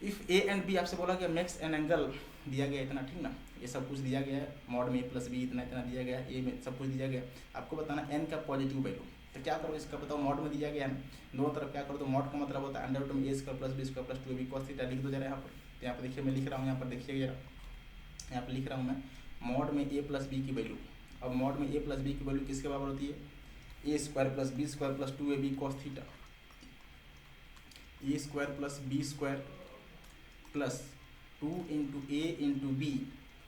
इफ़ ए एंड बी आपसे बोला गया मेक्स एन एंगल दिया गया इतना, ठीक ना, ये सब कुछ दिया गया है, मॉड में प्लस बी इतना इतना दिया गया है, ए में सब कुछ दिया गया है। आपको बताना एन का पॉजिटिव वैल्यू, तो क्या करो इसका बताओ, मॉड में दिया गया है, दोनों तरफ क्या करो, तो मॉड का मतलब होता है अंडर रूट में A square plus B square plus 2ab cos theta, लिख दो जरा यहाँ पर। तो यहाँ पर देखिए मैं लिख रहा हूँ, यहाँ पर देखिए जरा, यहाँ पर लिख रहा हूँ मैं मॉड में ए प्लस बी की वैल्यू। अब मॉड में ए प्लस बी की वैल्यू किसके बराबर होती है, A square plus B square plus 2ab cos theta, A square plus B square plus 2 into A into B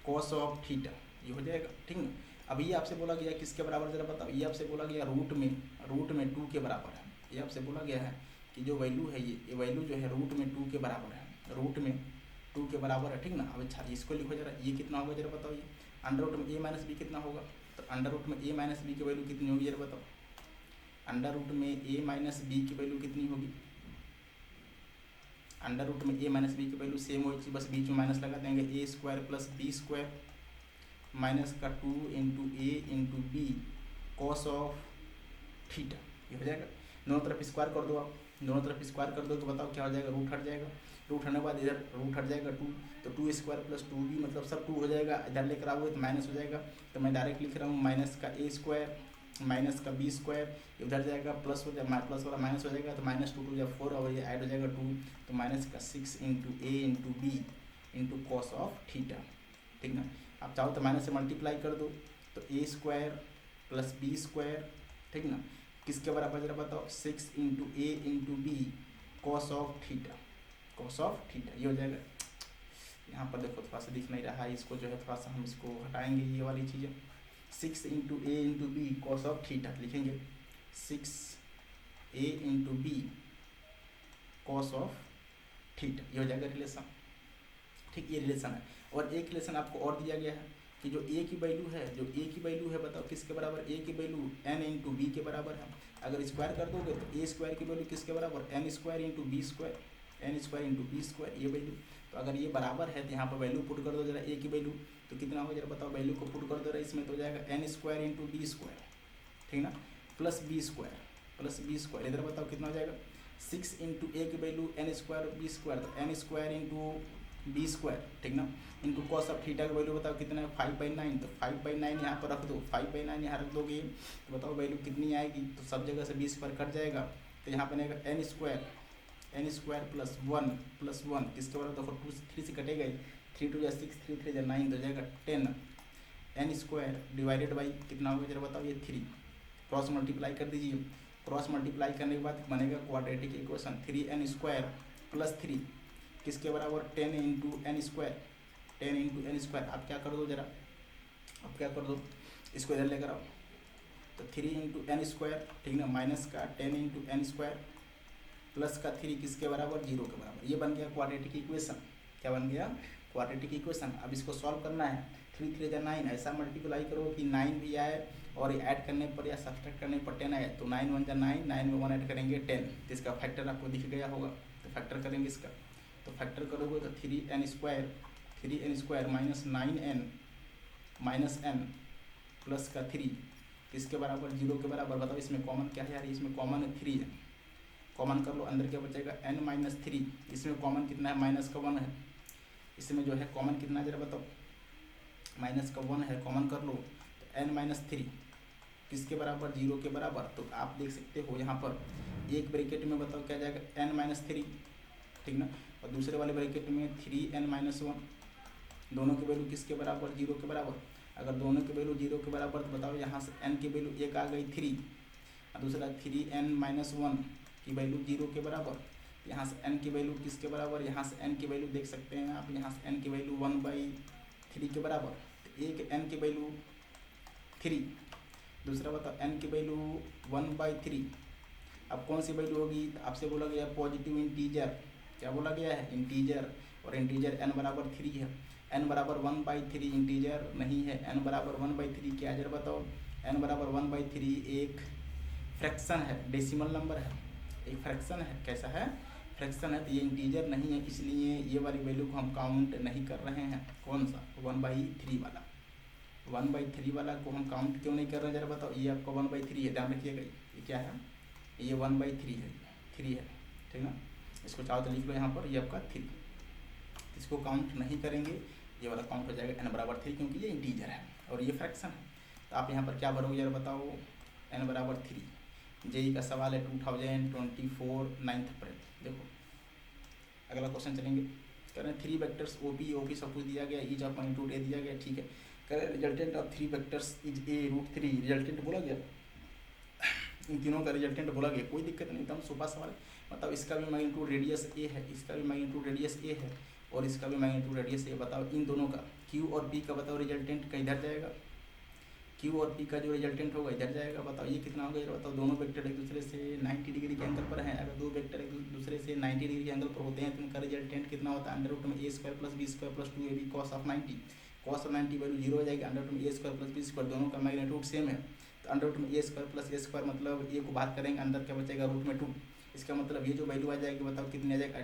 cos of theta, ये हो जाएगा, ठीक है। अब ये आपसे बोला गया किसके बराबर, जरा बताओ, ये आपसे बोला गया रूट में 2 के बराबर है। ये आपसे बोला गया है कि जो वैल्यू है ये वैल्यू जो है रूट में 2 के बराबर है, रूट में 2 के बराबर है, ठीक ना। अब अच्छा इसको लिखो जरा, ये कितना होगा जरा बताओ, ये अंडर रूट में ए माइनस बी कितना होगा, तो अंडर रूट में ए माइनस बी की वैल्यू कितनी होगी जरा बताओ, अंडर रूट में ए माइनस बी की वैल्यू कितनी होगी, अंडर रूट में ए माइनस बी की वैल्यू सेम होगी, बस बीच में माइनस लगा देंगे, A square plus B square minus का 2 into A into B cos of theta, ये हो जाएगा। दोनों तरफ स्क्वायर कर दो आप, दोनों तरफ स्क्वायर कर दो तो बताओ क्या हो जाएगा, रूट हट जाएगा, रूट हटने के बाद इधर रूट हट जाएगा 2, तो 2 स्क्वायर प्लस 2b मतलब सब 2 हो जाएगा, इधर लेकर आओगे तो माइनस हो जाएगा, तो मैं डायरेक्ट लिख रहा हूँ माइनस का ए स्क्वायर माइनस का बी स्क्वायर, उधर जाएगा प्लस हो जाएगा, प्लस वाला माइनस हो जाएगा, तो माइनस 2 या 4 और ये ऐड हो जाएगा 2, तो माइनस का 6 into A into B into cos of theta, ठीक ना। आप चाहो तो माइनस से मल्टीप्लाई कर दो, तो A square plus B square, ठीक ना, किसके बराबर जरा बताओ, 6 into A into B cos of theta, cos of theta, ये हो जाएगा। यहाँ पर देखो थोड़ा सा दिख नहीं रहा है, इसको जो है थोड़ा सा हम इसको हटाएंगे, ये वाली चीज़ें, 6 into A into B cos of theta लिखेंगे, 6 A into B cos of theta, ये हो जाएगा रिलेशन, ठीक, ये रिलेशन है। और एक रिलेशन आपको और दिया गया है कि जो ए की वैल्यू है, जो ए की वैल्यू है बताओ किसके बराबर, ए की वैल्यू एन इंटू बी के बराबर है। अगर स्क्वायर कर दोगे तो ए स्क्वायर की वैल्यू किसके बराबर, N square into B square, N square into B square, ये वैल्यू। तो अगर ये बराबर है तो यहाँ पर वैल्यू पुट कर दो जरा, ए की वैल्यू तो कितना होगा जरा बताओ, वैल्यू को पुट कर दो रहा, इसमें तो हो जाएगा N square into B square, ठीक ना, प्लस बी स्क्वायर, इधर बताओ कितना हो जाएगा, 6 इंटू ए की value n square B square, तो n square into B square, ठीक ना, इनटू कॉस ऑफ थीटा की वैल्यू बताओ कितना है, 5/9, तो 5/9 यहाँ पर रख दो, 5/9 यहाँ रख दोगे तो बताओ वैल्यू कितनी आएगी, तो सब जगह से बी स्क्वायर कट जाएगा, तो यहाँ बनेगा एन स्क्वायर प्लस 1 किसके बराबर, देखो 2 3 से कटेगा, 3 2 6 3 3 9 तो जाएगा 10, एन स्क्वायर डिवाइडेड बाई कितना होगा जरा बताओ, ये 3, क्रॉस मल्टीप्लाई कर दीजिए, क्रॉस मल्टीप्लाई करने के बाद बनेगा quadratic equation, 3n square plus 3 किसके बराबर, 10 इंटू एन स्क्वायर, आप क्या कर दो जरा, आप क्या कर दो, इसको इधर लेकर आओ, तो 3 इंटू एन स्क्वायर, ठीक ना, माइनस का 10 इंटू एन स्क्वायर प्लस का 3 किसके बराबर, 0 के बराबर, ये बन गया क्वाड्रेटिक इक्वेशन। क्या बन गया, क्वाड्रेटिक इक्वेशन। अब इसको सॉल्व करना है, 3 3 9, ऐसा मल्टीप्लाई करो कि 9 भी आए और ऐड करने पर या सब्सट्रैक्ट करने पर 10 आए, तो 9 1 9, 9 में 1 ऐड करेंगे 10, तो इसका फैक्टर आपको दिख गया होगा, तो फैक्टर करेंगे इसका, तो फैक्टर करोगे तो 3n square minus 9n minus n plus का 3 किसके बराबर, 0 के बराबर। बताओ इसमें कॉमन क्या है यार, इसमें कॉमन 3 है, कॉमन कर लो, अंदर क्या बचेगा n माइनस 3, इसमें कॉमन कितना है, माइनस का 1 है, इसमें जो है कॉमन कितना है जरा बताओ, माइनस का 1 है, कॉमन कर लो, तो n माइनस 3 किसके बराबर, 0 के बराबर। तो आप देख सकते हो यहाँ पर एक ब्रैकेट में बताओ क्या जाएगा, n माइनस 3, ठीक ना, और दूसरे वाले ब्रैकेट में 3n माइनस 1, दोनों की वैल्यू किसके बराबर, 0 के बराबर। अगर दोनों की वैल्यू 0 के बराबर तो बताओ यहाँ से n की वैल्यू एक आ गई 3, और दूसरा 3n माइनस 1 की वैल्यू 0 के बराबर, यहाँ से n की वैल्यू किसके बराबर, यहाँ से n की वैल्यू देख सकते हैं आप, यहाँ से n की वैल्यू 1/3 के बराबर, तो एक n की वैल्यू 3, दूसरा बताओ n की वैल्यू 1/3। अब कौन सी वैल्यू होगी, आपसे बोला गया पॉजिटिव इंटीजर, क्या बोला गया है, इंटीजर, और इंटीजर n बराबर 3 है, n बराबर 1/3 इंटीजर नहीं है, n बराबर 1/3 क्या जरा बताओ, n बराबर 1/3 एक फ्रैक्शन है, डेसिमल नंबर है, एक फ्रैक्शन है, कैसा है, फ्रैक्शन है, तो ये इंटीजर नहीं है, इसलिए ये वाली वैल्यू को हम काउंट नहीं कर रहे हैं। कौन सा, 1/3 वाला, 1/3 वाला को हम काउंट क्यों नहीं कर रहे हैं जरा बताओ, ये आपका 1/3 है, ध्यान रखिएगा, ये क्या है, ये 1/3 है, 3 है, ठीक ना, इसको चाहो तो लिख लो यहाँ पर, ये आपका 3, इसको काउंट नहीं करेंगे, ये वाला काउंट हो जाएगा n = 3 क्योंकि ये इंटीजर है और ये फ्रैक्शन है। तो आप यहाँ पर क्या भरोगे यार बताओ, n = 3। जेई का सवाल है 2024 9 अप्रैल। देखो अगला क्वेश्चन चलेंगे, कह रहे हैं 3 वेक्टर्स OP सब कुछ दिया गया, ईच ऑफ मैग्नीट्यूड A दिया गया, ठीक है। कह रहे हैं resultant of 3 vectors is A√3, resultant बोला गया, इन तीनों का रिजल्टेंट बोला गया, कोई दिक्कत नहीं, एकदम सुपर सवाल है। मतलब इसका भी मैग्नीट्यूड रेडियस A है, इसका भी मैग्नीट्यूड रेडियस A है और इसका भी मैग्नीट्यूड रेडियस A। बताओ इन दोनों का Q और P का बताओ रिजल्टेंट का इधर जाएगा, Q और P का जो रिजल्टेंट होगा इधर जाएगा। बताओ ये कितना होगा, ये बताओ। दोनों वेक्टर एक दूसरे से 90 डिग्री के एंगल पर हैं। अगर दो वेक्टर एक दूसरे से 90 डिग्री के एंगल पर होते हैं तो उनका रिजल्टेंट कितना होता है, √A² + B² + 2AB cos of 90। cos of 90 value 0 हो जाएगी, √A² + B², दोनों का मैग्नीट्यूड सेम है। तो √A² + A² मतलब A को बात करेंगे, अंदर क्या बचेगा, √2। इसका मतलब ये जो वैल्यू आ जाएगी बताओ कितनी आ जाएगा,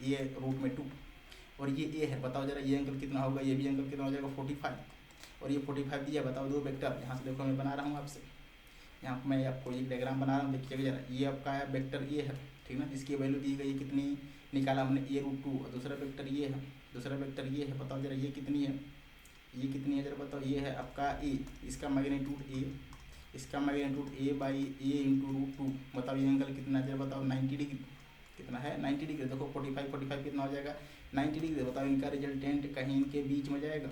ये √2 और ये A है। बताओ जरा ये एंगल कितना होगा, ये भी एंगल कितना हो जाएगा 45 और ये 45 दिया। बताओ दो वेक्टर, यहाँ से देखो मैं बना रहा हूँ आपसे, यहाँ मैं आपको एक डायग्राम बना रहा हूँ, देखिएगा जरा। ये आपका है वेक्टर ये है, ठीक ना, जिसकी वैल्यू दी गई कितनी निकाला हमने A√2, और दूसरा वेक्टर ये है, दूसरा वेक्टर ये है। बताओ जरा ये कितनी है, ये कितनी है जरा बताओ। ये है आपका A, इसका मैग्नीट्यूड A, इसका मैग्नीट्यूड A/A × √2। बताओ ये एंगल कितना जरा बताओ, 90 डिग्री। कितना है, 90 डिग्री। देखो 45 कितना हो जाएगा, 90 डिग्री। बताओ इनका रिजल्टेंट कहीं इनके बीच में जाएगा,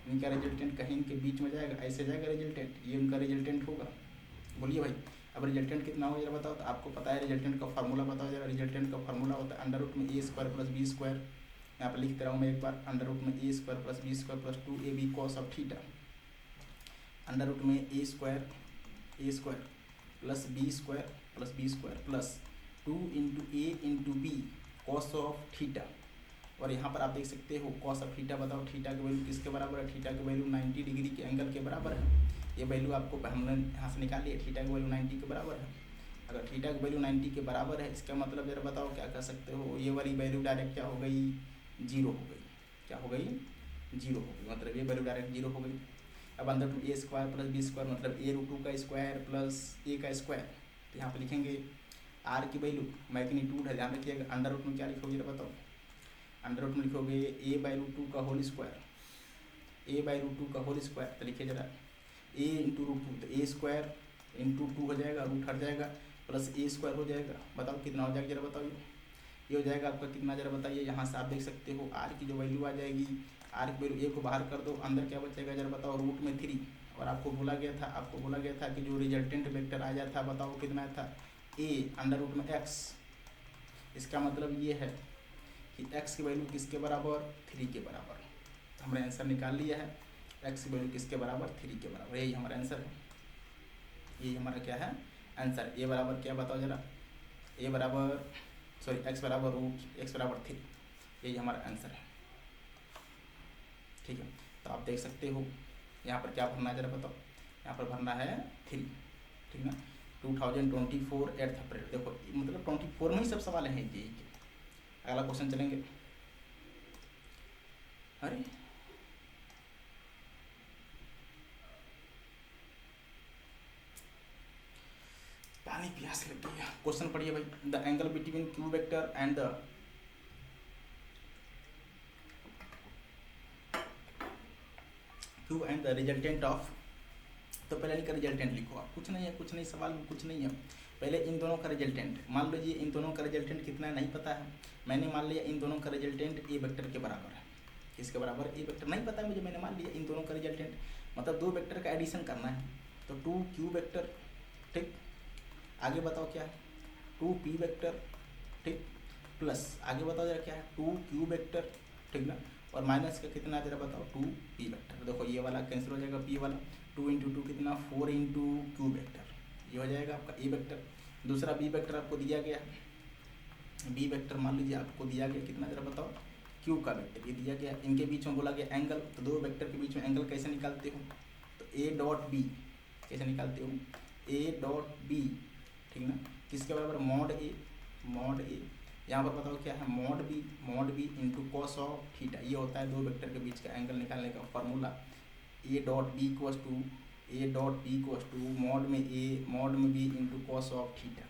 इनका रिजल्टेंट कहीं इनके बीच में जाएगा, ऐसे जाएगा रिजल्टेंट, ये उनका रिजल्टेंट होगा। बोलिए भाई अब रिजल्टेंट कितना हो जरा बताओ। तो आपको पता है रिजल्टेंट का फार्मूला बताओ जरा। रिजल्टेंट का फार्मूला होता है √A² + B²। यहाँ पर लिख दे रहा हूँ मैं एक बार, √A² + B² + 2AB cos of theta, √A² + B² + 2 × A × B cos of theta. और यहाँ पर आप देख सकते हो cos ऑफ थीटा। बताओ थीटा की वैल्यू किसके बराबर है, थीटा की वैल्यू 90 डिग्री के एंगल के बराबर है। ये वैल्यू आपको हमने यहाँ से निकाली है, थीटा की वैल्यू 90 के बराबर है। अगर थीटा की वैल्यू 90 के बराबर है, इसका मतलब जरा बताओ क्या कर सकते हो, ये वाली वैल्यू डायरेक्ट क्या हो गई, 0 हो गई। क्या हो गई, 0 हो गई, मतलब ये वैल्यू डायरेक्ट 0 हो गई। अब अंदर A² + B² मतलब A√2 का स्क्वायर प्लस A का स्क्वायर। तो यहाँ पर लिखेंगे R की वैल्यू मैग्नीट्यूड है, ध्यान रखिएगा। अंडर रूट में क्या लिखोगे जरा बताओ, अंडर रूट में लिखोगे A/√2 का होल स्क्वायर, A/√2 का होल स्क्वायर। तो लिखिए जरा A × √2, तो A² × 2 हो जाएगा, रूट हट जाएगा, प्लस A² हो जाएगा। बताओ कितना हो जाएगा जरा बताओ, ये हो जाएगा आपका कितना जरा बताइए। यहाँ से आप देख सकते हो R की जो वैल्यू आ जाएगी, R की वैल्यू A को बाहर कर दो, अंदर क्या बचेगा जरा बताओ, √3। और आपको बोला गया था कि जो रिजल्टेंट वेक्टर आ जाता था बताओ कितना था, A √x। इसका मतलब ये है कि x की वैल्यू किसके बराबर, 3 के बराबर। हमने आंसर निकाल लिया है, x की वैल्यू किसके बराबर, 3 के बराबर। यही हमारा आंसर है, यही हमारा क्या है आंसर। A बराबर क्या बताओ जरा, x बराबर √3, यही हमारा आंसर है, ठीक है। तो आप देख सकते हो यहाँ पर क्या भरना है जरा बताओ, यहाँ पर भरना है 3, ठीक ना। 2024 8 अप्रैल। देखो मतलब 24 में ही सब सवाल हैं जी के। अगला क्वेश्चन चलेंगे। अरे पानी प्यास लग गई है। क्वेश्चन पढ़िए भाई। The angle between Q vector and the resultant of. तो पहले इनका रिजल्टेंट लिखो आप, कुछ नहीं है, कुछ नहीं, सवाल में कुछ नहीं है। पहले इन दोनों का रिजल्टेंट मान लीजिए, इन दोनों का रिजल्टेंट कितना है नहीं पता है। मैंने मान लिया इन दोनों का रिजल्टेंट A वेक्टर के बराबर है। किसके बराबर, A वेक्टर नहीं पता है मुझे, मैंने मान लिया इन दोनों का रिजल्टेंट, मतलब दो वेक्टर का एडिशन करना है। तो 2Q वेक्टर, ठीक, आगे बताओ क्या है, 2P वेक्टर, ठीक, प्लस आगे बताओ जरा क्या है, 2Q वेक्टर, ठीक ना, और माइनस का कितना जरा बताओ, 2P वेक्टर। देखो ये वाला कैंसिल हो जाएगा, P वाला, 2 × 2 कितना, 4 × Q वेक्टर, ये हो जाएगा आपका A वेक्टर। दूसरा B वेक्टर आपको दिया गया, B वेक्टर मान लीजिए आपको दिया गया कितना जरा बताओ, Q का वेक्टर, ये दिया गया। इनके बीच में बोला गया एंगल, तो दो वेक्टर के बीच में एंगल कैसे निकालते हो, तो A.B कैसे निकालते हो, A.B, ठीक ना, किसके बराबर, mod A। यहाँ पर बताओ क्या है, mod B × cos of theta. ये होता है दो वेक्टर के बीच का एंगल निकालने का फॉर्मूला। A.B = mod में A mod में B × cos ऑफ थीटा।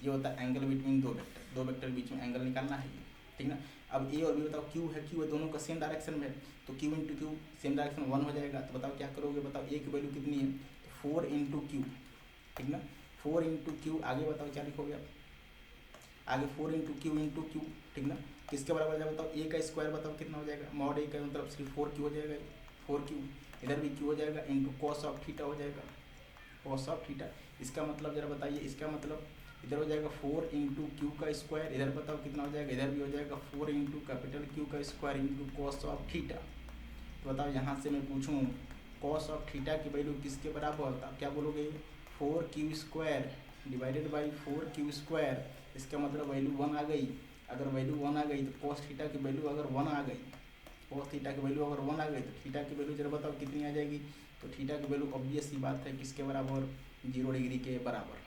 ये होता है एंगल बिटवीन दो वेक्टर के बीच में एंगल निकालना है ये, ठीक ना। अब ए और बी बताओ क्यू है दोनों का सेम डायरेक्शन में है, तो Q into Q same direction 1 हो जाएगा। तो बताओ क्या करोगे, बताओ ए की वैल्यू कितनी है, तो 4 इंटू क्यू, ठीक ना, 4 इंटू क्यू। आगे बताओ क्या लिखोगे आप, आगे 4 इंटू क्यू, ठीक ना, किसके बराबर हो जाएगा बताओ, ए का स्क्वायर बताओ कितना हो जाएगा, मॉड ए का मतलब सिर्फ 4 क्यू हो जाएगा, 4 क्यू, इधर भी क्यू हो जाएगा इंटू कॉस ऑफ थीटा हो जाएगा, कॉस ऑफ थीटा। इसका मतलब जरा बताइए, इसका मतलब इधर हो जाएगा 4 इंटू क्यू का स्क्वायर, इधर बताओ कितना हो जाएगा, इधर भी हो जाएगा 4 इंटू कैपिटल क्यू का square into cos of theta. तो बताओ यहाँ से मैं पूछूँ कॉस ऑफ थीटा की वैल्यू किसके बराबर होता है, क्या बोलोगे, 4 Q square divided by 4 Q square. इसका मतलब वैल्यू 1 आ गई। अगर वैल्यू 1 आ गई तो कॉस थीटा की वैल्यू अगर 1 आ गई, कॉस थीटा की वैल्यू अगर 1 आ गई तो थीटा की वैल्यू जरा बताओ कितनी आ जाएगी। तो थीटा की वैल्यू ऑब्वियस सी बात है किसके बराबर, 0 डिग्री के बराबर।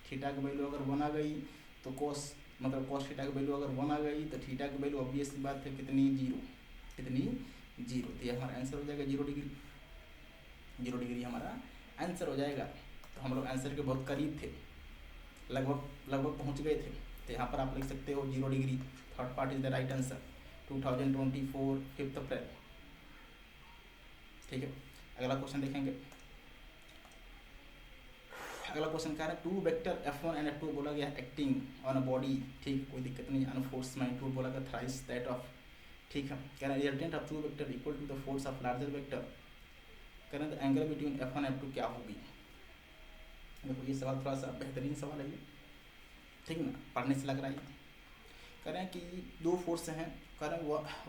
थीटा की वैल्यू अगर 1 आ गई तो कॉस मतलब कॉस थीटा की वैल्यू अगर 1 आ गई तो थीटा की वैल्यू ऑब्वियस सी बात है कितनी, 0, कितनी 0। तो ये हमारा आंसर हो जाएगा 0 डिग्री, 0 डिग्री हमारा आंसर हो जाएगा। तो हम लोग आंसर के बहुत करीब थे, लगभग पहुंच गए थे। तो यहाँ पर आप लिख सकते हो 0 degree, third part is the right answer, 2024 5 अप्रैल। ठीक है, अगला क्वेश्चन देखेंगे। अगला क्वेश्चन क्या है, 2 वेक्टर F1 एंड F2 बोला गया एक्टिंग ऑन अ बॉडी, ठीक, कोई दिक्कत नहीं, ऑन फोर्स मैग्नीट्यूड बोला गया थ्राइस दैट ऑफ, ठीक है। कह रहे हैं resultant of 2 vector equal to the force of larger vector, कह रहे हैं the angle between F1 F2 क्या होगी। देखो ये सवाल थोड़ा सा बेहतरीन सवाल है ये, ठीक ना, पढ़ने से लग रहा है। कह रहे हैं कि 2 फोर्स हैं, कह रहे हैं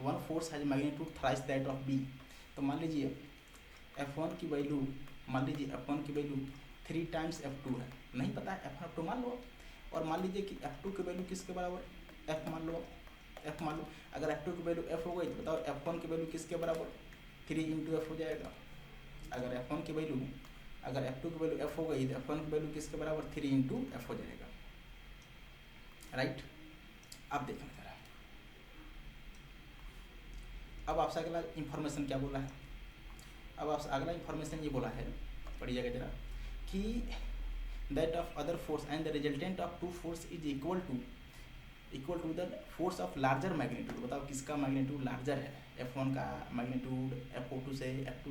1 force has magnitude thrice that of B। तो मान लीजिए F1 की वैल्यू, मान लीजिए F1 की वैल्यू 3 टाइम्स F2 है, नहीं पता है F1 F2 मान लो, और मान लीजिए कि F2 की वैल्यू किसके बराबर, F मान लो, F मान लो। अगर F2 की वैल्यू F हो गई तो बताओ F1 की वैल्यू किसके बराबर, 3 इंटू F हो जाएगा। अगर F1 की वैल्यू, अगर F2 की वैल्यू F हो गई तो F1 की वैल्यू किसके बराबर, 3 इंटू F हो जाएगा, राइट। अब देखना जरा, अब आपसे अगला इंफॉर्मेशन क्या बोला है, अब आपसे अगला इंफॉर्मेशन ये बोला है, पढ़िएगा जरा, कि that of other force and the resultant of 2 force is equal to the force of larger magnitude. बताओ किसका मैग्नीट्यूड लार्जर है, F1 का मैग्नीट्यूड F2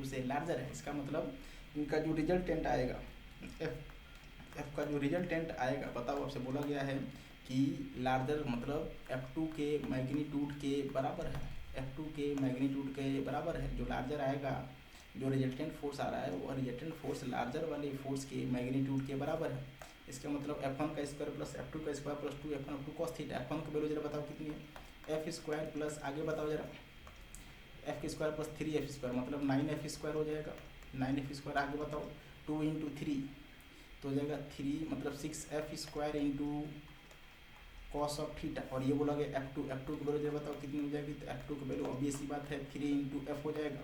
से लार्जर है। इसका मतलब इनका जो रिजल्टेंट आएगा, F का जो रिजल्टेंट आएगा, बताओ आपसे बोला गया है कि लार्जर मतलब F2 के मैग्नीट्यूड के बराबर है, F2 के मैग्नीट्यूड के बराबर है। जो लार्जर आएगा, जो रिजल्टेंट फोर्स आ रहा है वो रिजल्टेंट फोर्स लार्जर वाले फोर्स के मैग्नीट्यूड के बराबर है। इसका मतलब F1 का स्क्वायर प्लस F2 का square plus 2 F1 F2 cos theta. F1 की वैल्यू जरा बताओ कितनी है, F स्क्वायर प्लस आगे बताओ जरा, F के स्क्वायर प्लस 3F स्क्वायर मतलब 9F स्क्वायर हो जाएगा, 9F स्क्वायर। आगे बताओ 2 इंटू 3 तो हो जाएगा 3 मतलब 6F square into cos of theta. और ये बोला गया F2 की वैल्यू जरा बताओ कितनी हो जाएगी, तो F2 की वैल्यू ऑब्वियस ही बात है 3 इंटू F हो जाएगा।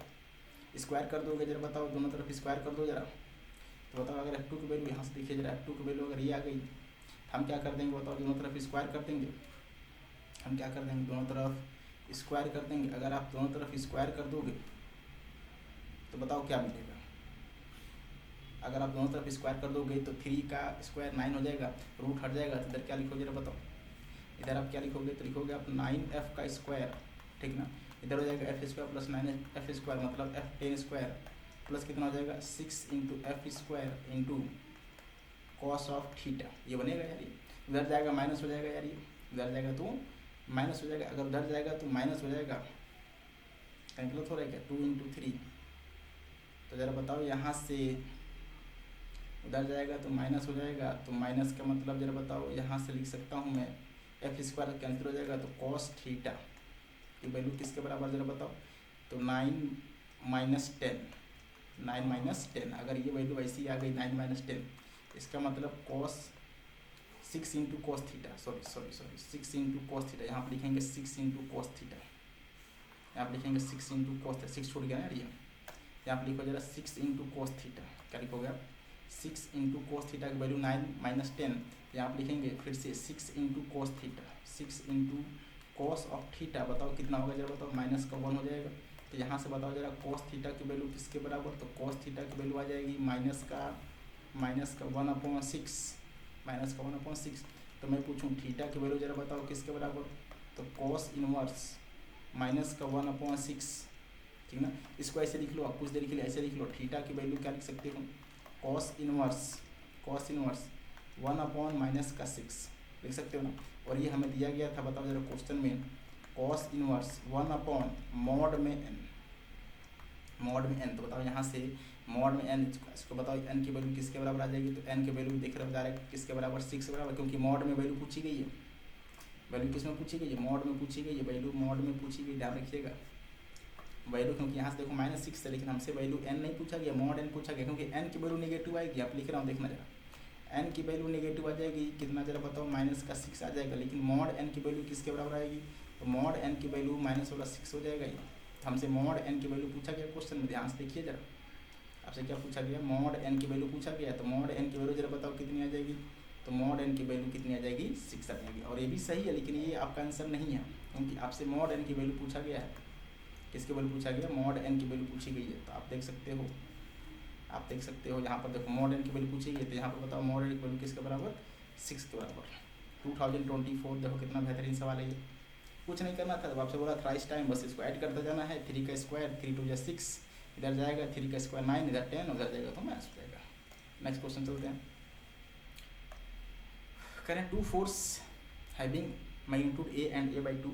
स्क्वायर कर दोगे जरा बताओ, दोनों तरफ स्क्वायर कर दो जरा। तो बताओ अगर F2 की वैल्यू यहाँ से देखिए जरा, F2 की वैल्यू अगर ये आ गई हम क्या कर देंगे, बताओ दोनों तरफ स्क्वायर कर देंगे, हम क्या कर देंगे, दोनों तरफ स्क्वायर कर देंगे। अगर आप दोनों तरफ स्क्वायर कर दोगे तो बताओ क्या मिलेगा, अगर आप दोनों तरफ स्क्वायर कर दोगे तो 3 का स्क्वायर 9 हो जाएगा, रूट हट जाएगा, तो इधर क्या लिखोगे जरा बताओ, इधर आप क्या लिखोगे, तो लिखोगे आप 9F का स्क्वायर, ठीक ना, इधर हो जाएगा F square plus 9F square मतलब F10 स्क्वायर प्लस कितना हो जाएगा 6 into F square into cos of theta. ये बनेगा यार, ये इधर जाएगा माइनस हो जाएगा यार, ये इधर जाएगा तो माइनस हो जाएगा, अगर उधर जाएगा तो माइनस हो जाएगा, कैलकुलेट हो रहा है क्या, 2 इंटू 3। तो ज़रा बताओ यहाँ से उधर जाएगा तो माइनस हो जाएगा, तो माइनस का मतलब जरा बताओ, यहाँ से लिख सकता हूँ मैं F स्क्वायर कैंसिल हो जाएगा, तो कॉस थीटा की वैल्यू किसके बराबर जरा बताओ, तो 9 माइनस 10, अगर ये वैल्यू ऐसी आ गई 9 माइनस 10, इसका मतलब cos 6 into cos theta, sorry 6 into cos theta, यहाँ पर लिखेंगे 6 इंटू कॉस थीटा, यहाँ पर लिखेंगे 6 इंटू कॉस थीटा, 6 छूट गया ना यार, ये यहाँ पर लिखो जरा 6 इंटू कॉस थीटा, क्या लिखोगे आप, 6 इंटू कॉस थीटा की वैल्यू 9 माइनस 10, यहाँ पर लिखेंगे फिर से 6 into cos theta, 6 into cos of theta, बताओ कितना होगा जरा बताओ, माइनस का 1 हो जाएगा। तो यहाँ से बताओ जरा कॉस थीटा की वैल्यू किसके बराबर, तो कॉस थीटा की वैल्यू आ जाएगी माइनस का 1/6, तो मैं पूछूं थीटा की वैल्यू जरा बताओ किसके बराबर, तो कॉस इनवर्स माइनस का 1/6, ठीक ना। इसको ऐसे लिख लो, आप कुछ देर के लिए ऐसे लिख लो, थीटा की वैल्यू क्या लिख सकते हो, कॉस इनवर्स 1/-6 लिख सकते हो ना। और ये हमें दिया गया था, बताओ जरा क्वेश्चन में, कॉस इनवर्स 1/mod में n, तो बताओ यहाँ से मॉड में n, इसको बताओ n की वैल्यू किसके बराबर आ जाएगी, तो n की वैल्यू देख रहे हो डायरेक्ट किसके बराबर, 6 के बराबर, क्योंकि मॉड में वैल्यू पूछी गई है। वैल्यू किस में पूछी गई है, मॉड में पूछी गई है, वैल्यू मॉड में पूछी गई, ध्यान रखिएगा वैल्यू, क्योंकि यहाँ से देखो -6 है, लेकिन हमसे वैल्यू n नहीं पूछा गया, मॉड n पूछा गया, क्योंकि n की वैल्यू नेगेटिव आएगी। आप लिख रहा हूँ, देखना जरा, n की वैल्यू नेगेटिव आ जाएगी, कितना जरा बताओ, -6 आ जाएगा, लेकिन मॉड n की वैल्यू किसके बराबर आएगी, तो मॉड n की वैल्यू -6 हो जाएगा। ये हमसे मॉड n की वैल्यू पूछा गया क्वेश्चन में, ध्यान से देखिए जरा, आपसे क्या पूछा गया, मॉड n की वैल्यू पूछा गया, तो मॉड n की वैल्यू जरा बताओ कितनी आ जाएगी, तो मॉड n की वैल्यू कितनी आ जाएगी, 6 आ जाएगी। और ये भी सही है, लेकिन ये आपका आंसर नहीं है, क्योंकि आपसे मॉड n की वैल्यू पूछा गया है, किसके वैल्यू पूछा गया, मॉड n की वैल्यू पूछी गई है। तो आप देख सकते हो, यहाँ पर देखो मॉड n की वैल्यू पूछी गई है, तो यहाँ पर बताओ मॉड n की वैल्यू किसके बराबर, 6 के बराबर। 2024 देखो कितना बेहतरीन सवाल है ये, कुछ नहीं करना था, जब आपसे बोला था इस टाइम बस इसको ऐड करते जाना है, 3 का स्क्वायर 3 2 6, इधर जाएगा 3 का स्क्वायर 9, इधर 10, उधर जाएगा तो मैथ्स हो जाएगा। नेक्स्ट क्वेश्चन चलते हैं, करें two force having magnitude a and a/2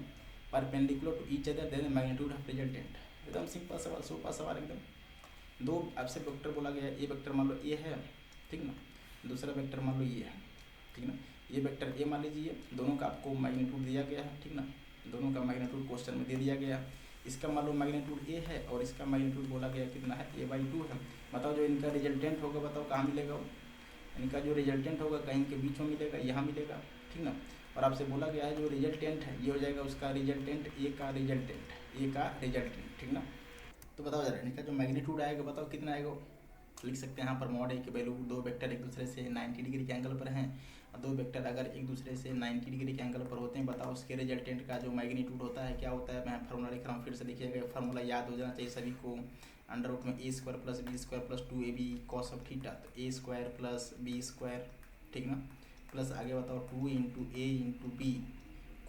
perpendicular to each other then magnitude of resultant. एकदम सिंपल सवाल, सोपा सवाल एकदम। दो आपसे वेक्टर बोला गया है, ए वेक्टर मान लो ए है, ठीक ना, दूसरा वेक्टर मान लो ये है, ठीक ना। ये वेक्टर ए मान लीजिए, दोनों का आपको मैग्नीट्यूड दिया गया है, ठीक ना, दोनों का मैग्नीट्यूड क्वेश्चन में दे दिया गया है। इसका मान लो मैग्नीट्यूड ए है और इसका मैग्नीट्यूड बोला गया कितना है, a/2 है। बताओ जो इनका रिजल्टेंट होगा, बताओ कहाँ मिलेगा, इनका जो रिजल्टेंट होगा कहीं के बीच में मिलेगा, यहाँ मिलेगा, ठीक ना। और आपसे बोला गया है जो रिजल्टेंट है ये हो जाएगा उसका रिजल्टेंट, ए का रिजल्टेंट, ठीक ना। तो बताओ जरा इनका जो मैग्नीट्यूड आएगा बताओ कितना आएगा, लिख सकते हैं यहाँ पर मॉड ए की वैल्यू, दो वेक्टर एक दूसरे से 90 डिग्री के एंगल पर हैं, और दो वेक्टर अगर एक दूसरे से 90 डिग्री के एंगल पर होते हैं, बताओ उसके रिजल्टेंट का जो मैग्नीट्यूड होता है क्या होता है। मैं फार्मूला लिख रहा हूँ, फिर से लिखिएगा, फार्मूला याद हो जाना चाहिए सभी को, अंडर रूट में a² + b² + 2ab cos of theta, तो a² + b², ठीक ना, प्लस आगे बताओ 2 × a × b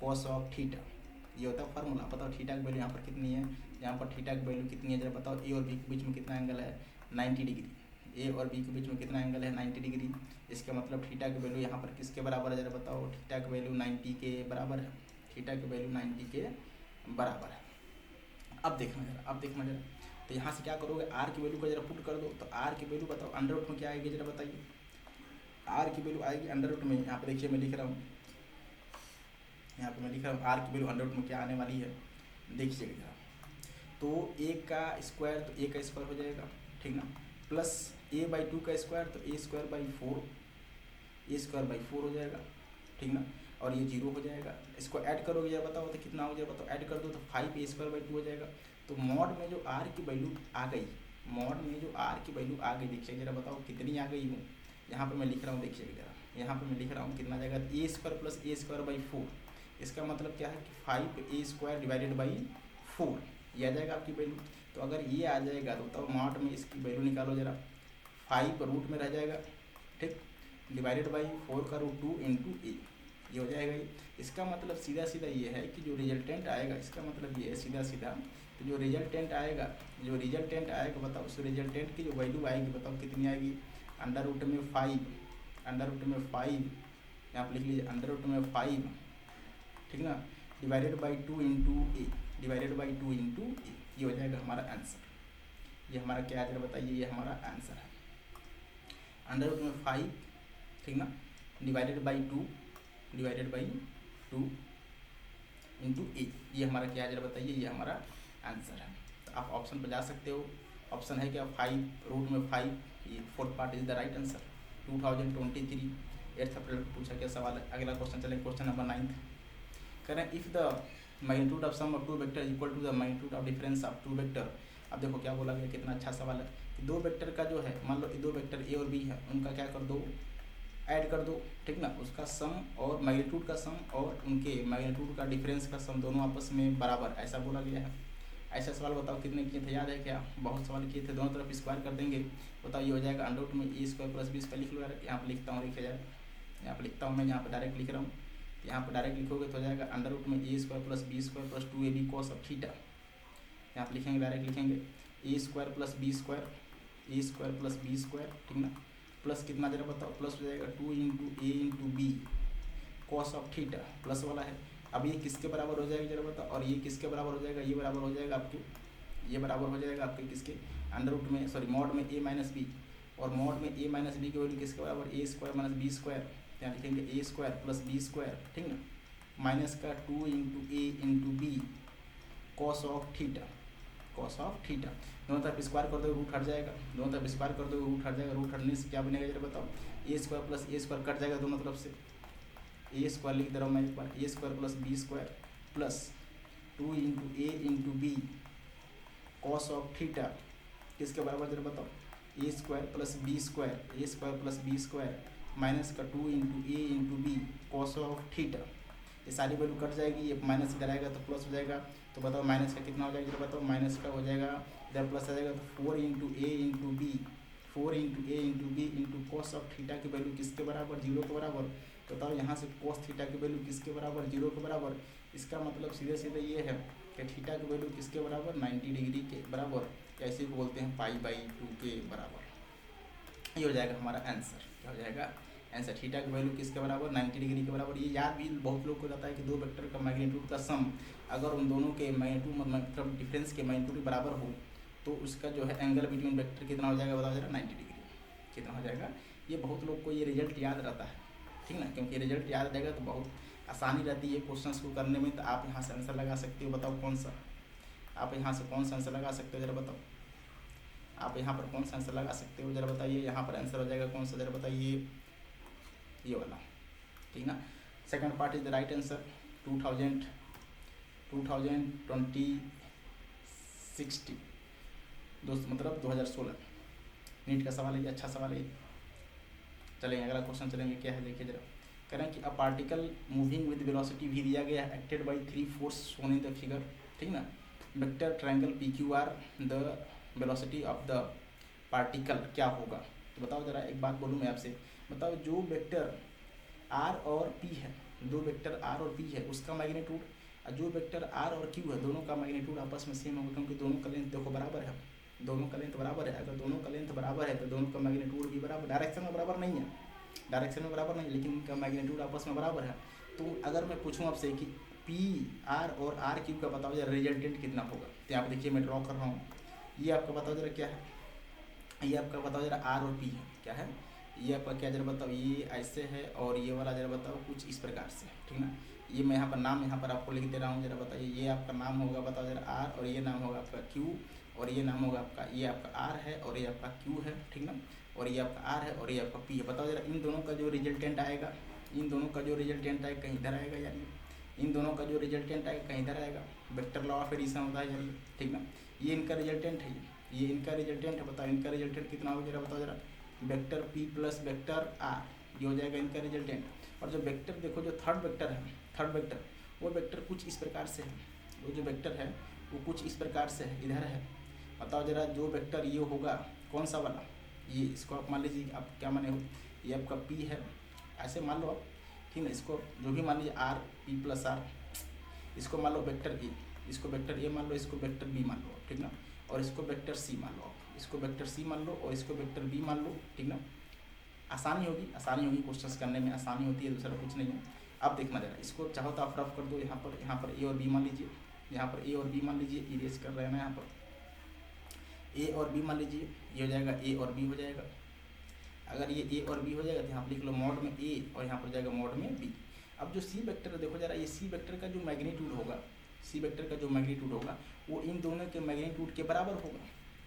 cos of theta, ये होता है फार्मूला। बताओ थीटा की वैल्यू यहाँ पर कितनी है, यहाँ पर थीटा की वैल्यू कितनी है जरा बताओ, ए और बी के बीच में कितना एंगल है, 90 डिग्री, ए और बी के बीच में कितना एंगल है, 90 डिग्री। इसका मतलब थीटा की वैल्यू यहाँ पर किसके बराबर है जरा बताओ, थीटा की वैल्यू 90 के बराबर है, थीटा की वैल्यू 90 के बराबर है। अब देखना जरा, तो यहाँ से क्या करोगे, आर की वैल्यू को जरा पुट कर दो, तो आर की वैल्यू बताओ अंडर रूट में क्या आएगी जरा बताइए, आर की वैल्यू आएगी अंडर रूट में, यहाँ पर देखिए मैं लिख रहा हूँ, यहाँ पर मैं लिख रहा हूँ आर की वैल्यू अंडर रूट में क्या आने वाली है, देखिएगा जरा, तो a का स्क्वायर तो a का स्क्वायर हो जाएगा, ठीक ना, प्लस a/2 का स्क्वायर तो a² / 4 हो जाएगा, ठीक ना, और ये 0 हो जाएगा। इसको ऐड करोगे या बताओ तो कितना हो जाएगा, तो ऐड कर दो तो 5a² / 2 हो जाएगा। तो मॉड में जो r की वैल्यू आ गई, देखिए जरा बताओ कितनी आ गई हूँ, यहाँ पर मैं लिख रहा हूँ, देखिएगा जरा, यहाँ पर मैं लिख रहा हूँ कितना जाएगा, a² + a² / 4, इसका मतलब क्या है कि 5a² / 4 ये आ जाएगा आपकी वैल्यू। तो अगर ये आ जाएगा तो बताओ मॉड में इसकी वैल्यू निकालो जरा, 5 रूट में रह जाएगा, ठीक, डिवाइडेड बाई 4 का रूट 2 × a, ये हो जाएगा। ये इसका मतलब सीधा ये है कि जो रिजल्टेंट आएगा, इसका मतलब ये है सीधा तो जो रिजल्टेंट आएगा बताओ उस रिजल्टेंट की जो वैल्यू आएगी बताओ कितनी आएगी, अंडर रूट में 5, यहाँ पर लिख लीजिए अंडर रूट में 5, ठीक ना, डिवाइडेड बाई 2 × a, ये हो जाएगा हमारा आंसर। ये हमारा क्या है बताइए, ये हमारा आंसर है, अंडर रूट में 5, ठीक ना, डिवाइडेड बाई 2 × a, ये हमारा क्या है बताइए, ये हमारा आंसर है। तो आप ऑप्शन पर जा सकते हो, ऑप्शन है क्या 5 रूट में 5, ये 4th part is the right answer. 2023 8th अप्रैल को पूछा गया सवाल है। अगला क्वेश्चन चलेंगे, क्वेश्चन नंबर 9 करें, if the magnitude of sum of two vector equal to the magnitude of difference of two vector. अब देखो क्या बोला गया, कितना अच्छा सवाल है। दो वेक्टर का जो है, मान लो दो वेक्टर ए और बी है, उनका क्या कर दो, ऐड कर दो, ठीक ना, उसका सम और मैग्नीट्यूड का सम और उनके मैग्नीट्यूड का डिफरेंस का सम दोनों आपस में बराबर, ऐसा बोला गया है। ऐसा सवाल बताओ कितने किए थे, याद है क्या, बहुत सवाल किए थे। दोनों तरफ स्क्वायर कर देंगे, बताओ ये हो जाएगा अंडर रूट में a² + b² लिख लो यार, यहाँ पर लिखता हूँ, देखिए यार यहाँ पर लिखता हूँ मैं, यहाँ पर डायरेक्ट लिख रहा हूँ तो यहाँ पर डायरेक्ट लिखोगे तो हो जाएगा अंडर रूट में A square plus B square plus 2ab cos of theta. यहाँ पर लिखेंगे डायरेक्ट लिखेंगे A square plus B square plus B square, ठीक ना, प्लस कितना जरा बताओ, प्लस हो जाएगा 2 into A into B cos of theta, plus वाला है। अब ये किसके बराबर हो जाएगा जरा बताओ, और ये किसके बराबर हो जाएगा, ये बराबर हो जाएगा आपके, ये बराबर हो जाएगा आपके किसके, अंडर रूट में सॉरी मॉड में ए माइनस बी, और मॉड में ए माइनस बी की वैल्यू किसके बराबर, A square minus B square, यहाँ लिखेंगे A square plus B square, ठीक ना, माइनस का 2 into A into B cos of theta, cos of theta. दोनों तरफ स्क्वायर कर दो रूट हट जाएगा, दोनों तरफ स्क्वायर कर दो रूट हट जाएगा, रूट हटने से क्या बनेगा जरा बताओ, A square plus A square cut जाएगा दोनों तरफ से, ए स्क्वायर लिख दे रहा हूँ मैं एक बार, A square plus B square plus 2 into A into B cos of theta किसके बराबर जरा बताओ, A square plus B square minus का 2 into A into B cos of theta. ये सारी वैल्यू कट जाएगी, ये माइनस इधर आएगा तो प्लस हो जाएगा, तो बताओ माइनस का कितना हो जाएगा जरा बताओ, माइनस का हो जाएगा इधर प्लस आ जाएगा तो 4 into A into B into cos of theta की वैल्यू किसके बराबर, 0 के बराबर। तो बताओ यहाँ से कॉस थीटा की वैल्यू किसके बराबर, 0 के बराबर। इसका मतलब सीधे सीधे ये है कि थीटा की वैल्यू किसके बराबर, 90 डिग्री के बराबर, ऐसे को बोलते हैं π/2 के बराबर। ये हो जाएगा हमारा आंसर, क्या हो जाएगा आंसर, थीटा की वैल्यू किसके बराबर, 90 डिग्री के बराबर। ये याद भी बहुत लोग को जाता है कि दो वेक्टर का मैग्नीट्यूड का सम अगर उन दोनों के मैग्नीट्यूड मतलब डिफरेंस के मैग्नीट्यूड बराबर हो तो उसका जो है एंगल बिटवीन वेक्टर कितना हो जाएगा बताओ जरा, 90 डिग्री कितना हो जाएगा। ये बहुत लोग को ये रिजल्ट याद रहता है, ठीक ना, क्योंकि रिजल्ट याद रहेगा तो बहुत आसानी रहती है क्वेश्चन को करने में। तो आप यहाँ से आंसर लगा सकते हो, बताओ कौन सा, आप यहाँ से कौन सा आंसर लगा सकते हो जरा बताओ, आप यहाँ पर कौन सा आंसर लगा सकते हो जरा बताइए। यहाँ पर आंसर हो जाएगा कौन सा जरा बताइए, ये वाला, ठीक ना। Second part is the right answer, 2020 दोस्त मतलब 2016 नीट का सवाल है, अच्छा सवाल है। चलेंगे अगला क्वेश्चन, चलेंगे क्या है देखिए जरा, कह रहे हैं कि a particle moving with velocity भी दिया गया है, acted by 3 force shown in the figure, ठीक ना, vector triangle PQR, the velocity of the particle क्या होगा। तो बताओ जरा, एक बात बोलूँ मैं आपसे, बताओ जो वेक्टर R और P है, दो वेक्टर R और P है उसका मैग्नीट्यूड, जो वेक्टर R और Q है दोनों का मैग्नीट्यूड आपस में सेम होगा, क्योंकि दोनों का लेंथ देखो बराबर है, दोनों का लेंथ बराबर है। अगर दोनों का लेंथ बराबर है तो दोनों का मैग्नीट्यूड भी बराबर, डायरेक्शन में बराबर नहीं है, लेकिन इनका मैग्नीट्यूड आपस में बराबर है। तो अगर मैं पूछूं आपसे कि PR और RQ का बताओ जरा रिजल्टेंट कितना होगा, तो यहाँ पर देखिए मैं ड्रॉ कर रहा हूँ, ये आपका बताओ जरा क्या है, ये आपका बताओ जरा R और P है, क्या है ये आपका, क्या जरा बताओ, ये ऐसे है और ये वाला जरा बताओ कुछ इस प्रकार से, ठीक ना। ये मैं यहाँ पर नाम यहाँ पर आपको लिख दे रहा हूँ, जरा बताइए, ये आपका नाम होगा बताओ जरा R, और ये नाम होगा आपका Q, और ये नाम होगा आपका, ये आपका R है और ये आपका Q है, ठीक ना, और ये आपका R है और ये आपका P है। बताओ जरा इन दोनों का जो रिजल्टेंट आएगा, इन दोनों का जो रिजल्टेंट आएगा कहीं इधर आएगा यार, इन दोनों का जो रिजल्टेंट आएगा कहीं इधर आएगा, वेक्टर लॉ ऑफ एडिशन होता है यार, ठीक ना। ये इनका रिजल्टेंट है, ये इनका रिजल्टेंट है, बताओ इनका रिजल्टेंट कितना होगा जरा बताओ जरा, vector P plus vector R, ये हो जाएगा इनका रिजल्टेंट। और जो वेक्टर देखो, जो थर्ड वेक्टर है, थर्ड वेक्टर वो वेक्टर कुछ इस प्रकार से है, वो जो वेक्टर है वो कुछ इस प्रकार से है, इधर है। बताओ जरा जो वेक्टर ये होगा कौन सा वाला, ये इसको आप मान लीजिए, आप क्या माने हो, ये आपका P है ऐसे मान लो आप, ठीक है, इसको जो भी मान लीजिए R P प्लस R, इसको मान लो वेक्टर A, इसको वेक्टर A मान लो, इसको वेक्टर B मान लो, ठीक ना, और इसको वेक्टर C मान लो, इसको वेक्टर C मान लो और इसको वेक्टर B मान लो, ठीक ना। आसानी होगी क्वेश्चंस करने में आसानी होती है, दूसरा कुछ नहीं है। अब देखना जरा, इसको चाहो तो आप रफ कर दो, यहाँ पर A और B मान लीजिए, यहाँ पर A और B मान लीजिए, इरेज कर रहे हैं ना, यहाँ पर A और B मान लीजिए, ये हो जाएगा A और B हो जाएगा। अगर ये A और B हो जाएगा तो यहाँ पर लिख लो मॉड में A और यहाँ पर जाएगा मॉड में B। अब जो C वेक्टर देखो जरा, ये C वेक्टर का जो मैग्नीट्यूड होगा, C वेक्टर का जो मैग्नीट्यूड होगा वो इन दोनों के मैग्नीट्यूड के बराबर होगा,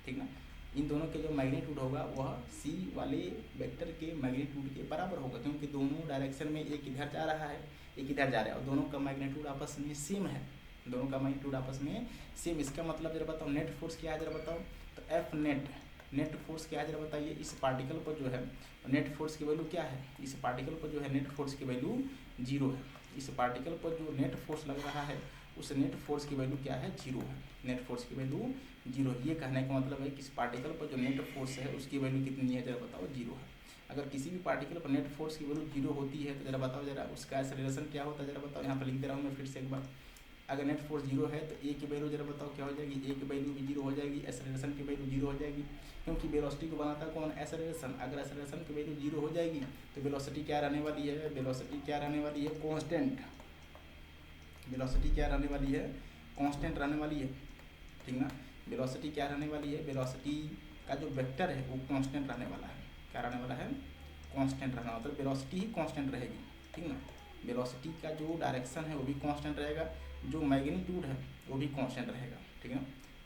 ठीक ना। इन दोनों के जो मैग्नीट्यूड होगा वह C वाले वेक्टर के मैग्नीट्यूड के बराबर होगा, क्योंकि दोनों डायरेक्शन में एक इधर जा रहा है एक इधर जा रहा है और दोनों का मैग्नीट्यूड आपस में सेम है, दोनों का मैग्नीट्यूड आपस में सेम। इसका मतलब जरा बताओ नेट फोर्स क्या है जरा बताओ, तो F नेट फोर्स क्या है जरा बताइए। इस पार्टिकल पर जो है नेट फोर्स की वैल्यू क्या है, इस पार्टिकल पर जो है नेट फोर्स की वैल्यू 0 है। इस पार्टिकल पर जो नेट फोर्स लग रहा है उस नेट फोर्स की वैल्यू क्या है, 0 है, नेट फोर्स की वैल्यू 0। ये कहने का मतलब है कि इस पार्टिकल पर जो नेट फोर्स है उसकी वैल्यू कितनी है जरा बताओ, 0 है। अगर किसी भी पार्टिकल पर नेट फोर्स की वैल्यू 0 होती है तो जरा बताओ जरा उसका एक्सेलरेशन क्या होता है, जरा बताओ। यहाँ पर लिख दे रहा हूँ मैं फिर से एक बार। अगर नेट फोर्स 0 है तो ए की वैल्यू जरा बताओ क्या हो जाएगी, ए की वैल्यू भी 0 हो जाएगी, एक्सेलरेशन की वैल्यू 0 हो जाएगी, क्योंकि वेलोसिटी को बनाता कौन, एक्सेलरेशन। अगर एक्सेलरेशन की वैल्यू 0 हो जाएगी तो वेलोसिटी क्या रहने वाली है, वेलोसिटी क्या रहने वाली है, कांस्टेंट। वेलोसिटी क्या रहने वाली है, कांस्टेंट रहने वाली है, ठीक ना। वेलोसिटी क्या रहने वाली है, वेलोसिटी का जो वेक्टर है वो कांस्टेंट रहने वाला है। क्या रहने वाला है, कांस्टेंट रहना, मतलब वेलोसिटी ही कांस्टेंट रहेगी, ठीक ना। वेलोसिटी का जो डायरेक्शन है वो भी कांस्टेंट रहेगा, जो मैग्नीट्यूड है वो भी कांस्टेंट रहेगा, ठीक है।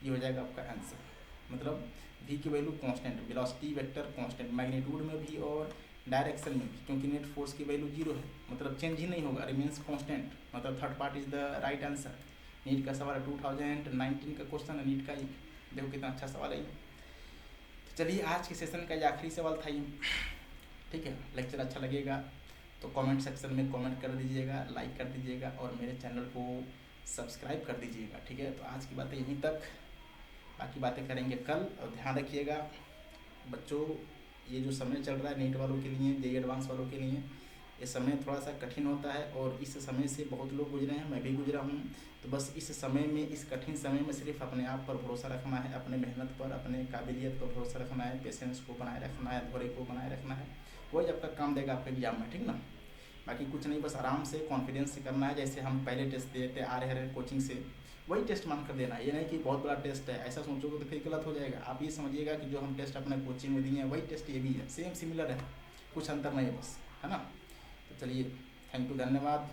ये हो जाएगा आपका आंसर। मतलब v की value constant, velocity vector constant, magnitude में भी और डायरेक्शन में भी, क्योंकि नेट फोर्स की वैल्यू 0 है, मतलब चेंज ही नहीं होगा, रिमेंस कांस्टेंट, मतलब third part is the right answer. NEET का सवाल है, 2019 का क्वेश्चन है नीट का, ही देखो कितना अच्छा सवाल है। तो चलिए आज के सेशन का ये आखिरी सवाल था ये, ठीक है। लेक्चर अच्छा लगेगा तो कमेंट सेक्शन में कमेंट कर दीजिएगा, लाइक कर दीजिएगा और मेरे चैनल को सब्सक्राइब कर दीजिएगा, ठीक है। तो आज की बातें यहीं तक, बाकी बातें करेंगे कल। और ध्यान रखिएगा बच्चों, ये जो समय चल रहा है नीट वालों के लिए, जेईई एडवांस वालों के लिए, ये समय थोड़ा सा कठिन होता है और इस समय से बहुत लोग गुजरे हैं, मैं भी गुजरा हूँ। तो बस इस समय में, इस कठिन समय में सिर्फ अपने आप पर भरोसा रखना है, अपने मेहनत पर, अपने काबिलियत पर भरोसा रखना है, पेशेंस को बनाए रखना है, धैर्य को बनाए रखना है, वही आपका काम देगा आपके एग्जाम में, ठीक ना। बाकी कुछ नहीं, बस आराम से कॉन्फिडेंस से करना है, जैसे हम पहले टेस्ट देते आ रहे हैं कोचिंग से, वही टेस्ट मान कर देना है। ये नहीं कि बहुत बड़ा टेस्ट है, ऐसा सोचोगे तो फिर गलत हो जाएगा। आप ये समझिएगा कि जो हम टेस्ट अपने कोचिंग में दिए हैं वही टेस्ट ये भी है, सेम सिमिलर है, कुछ अंतर नहीं है बस, है ना। तो चलिए, थैंक यू, धन्यवाद।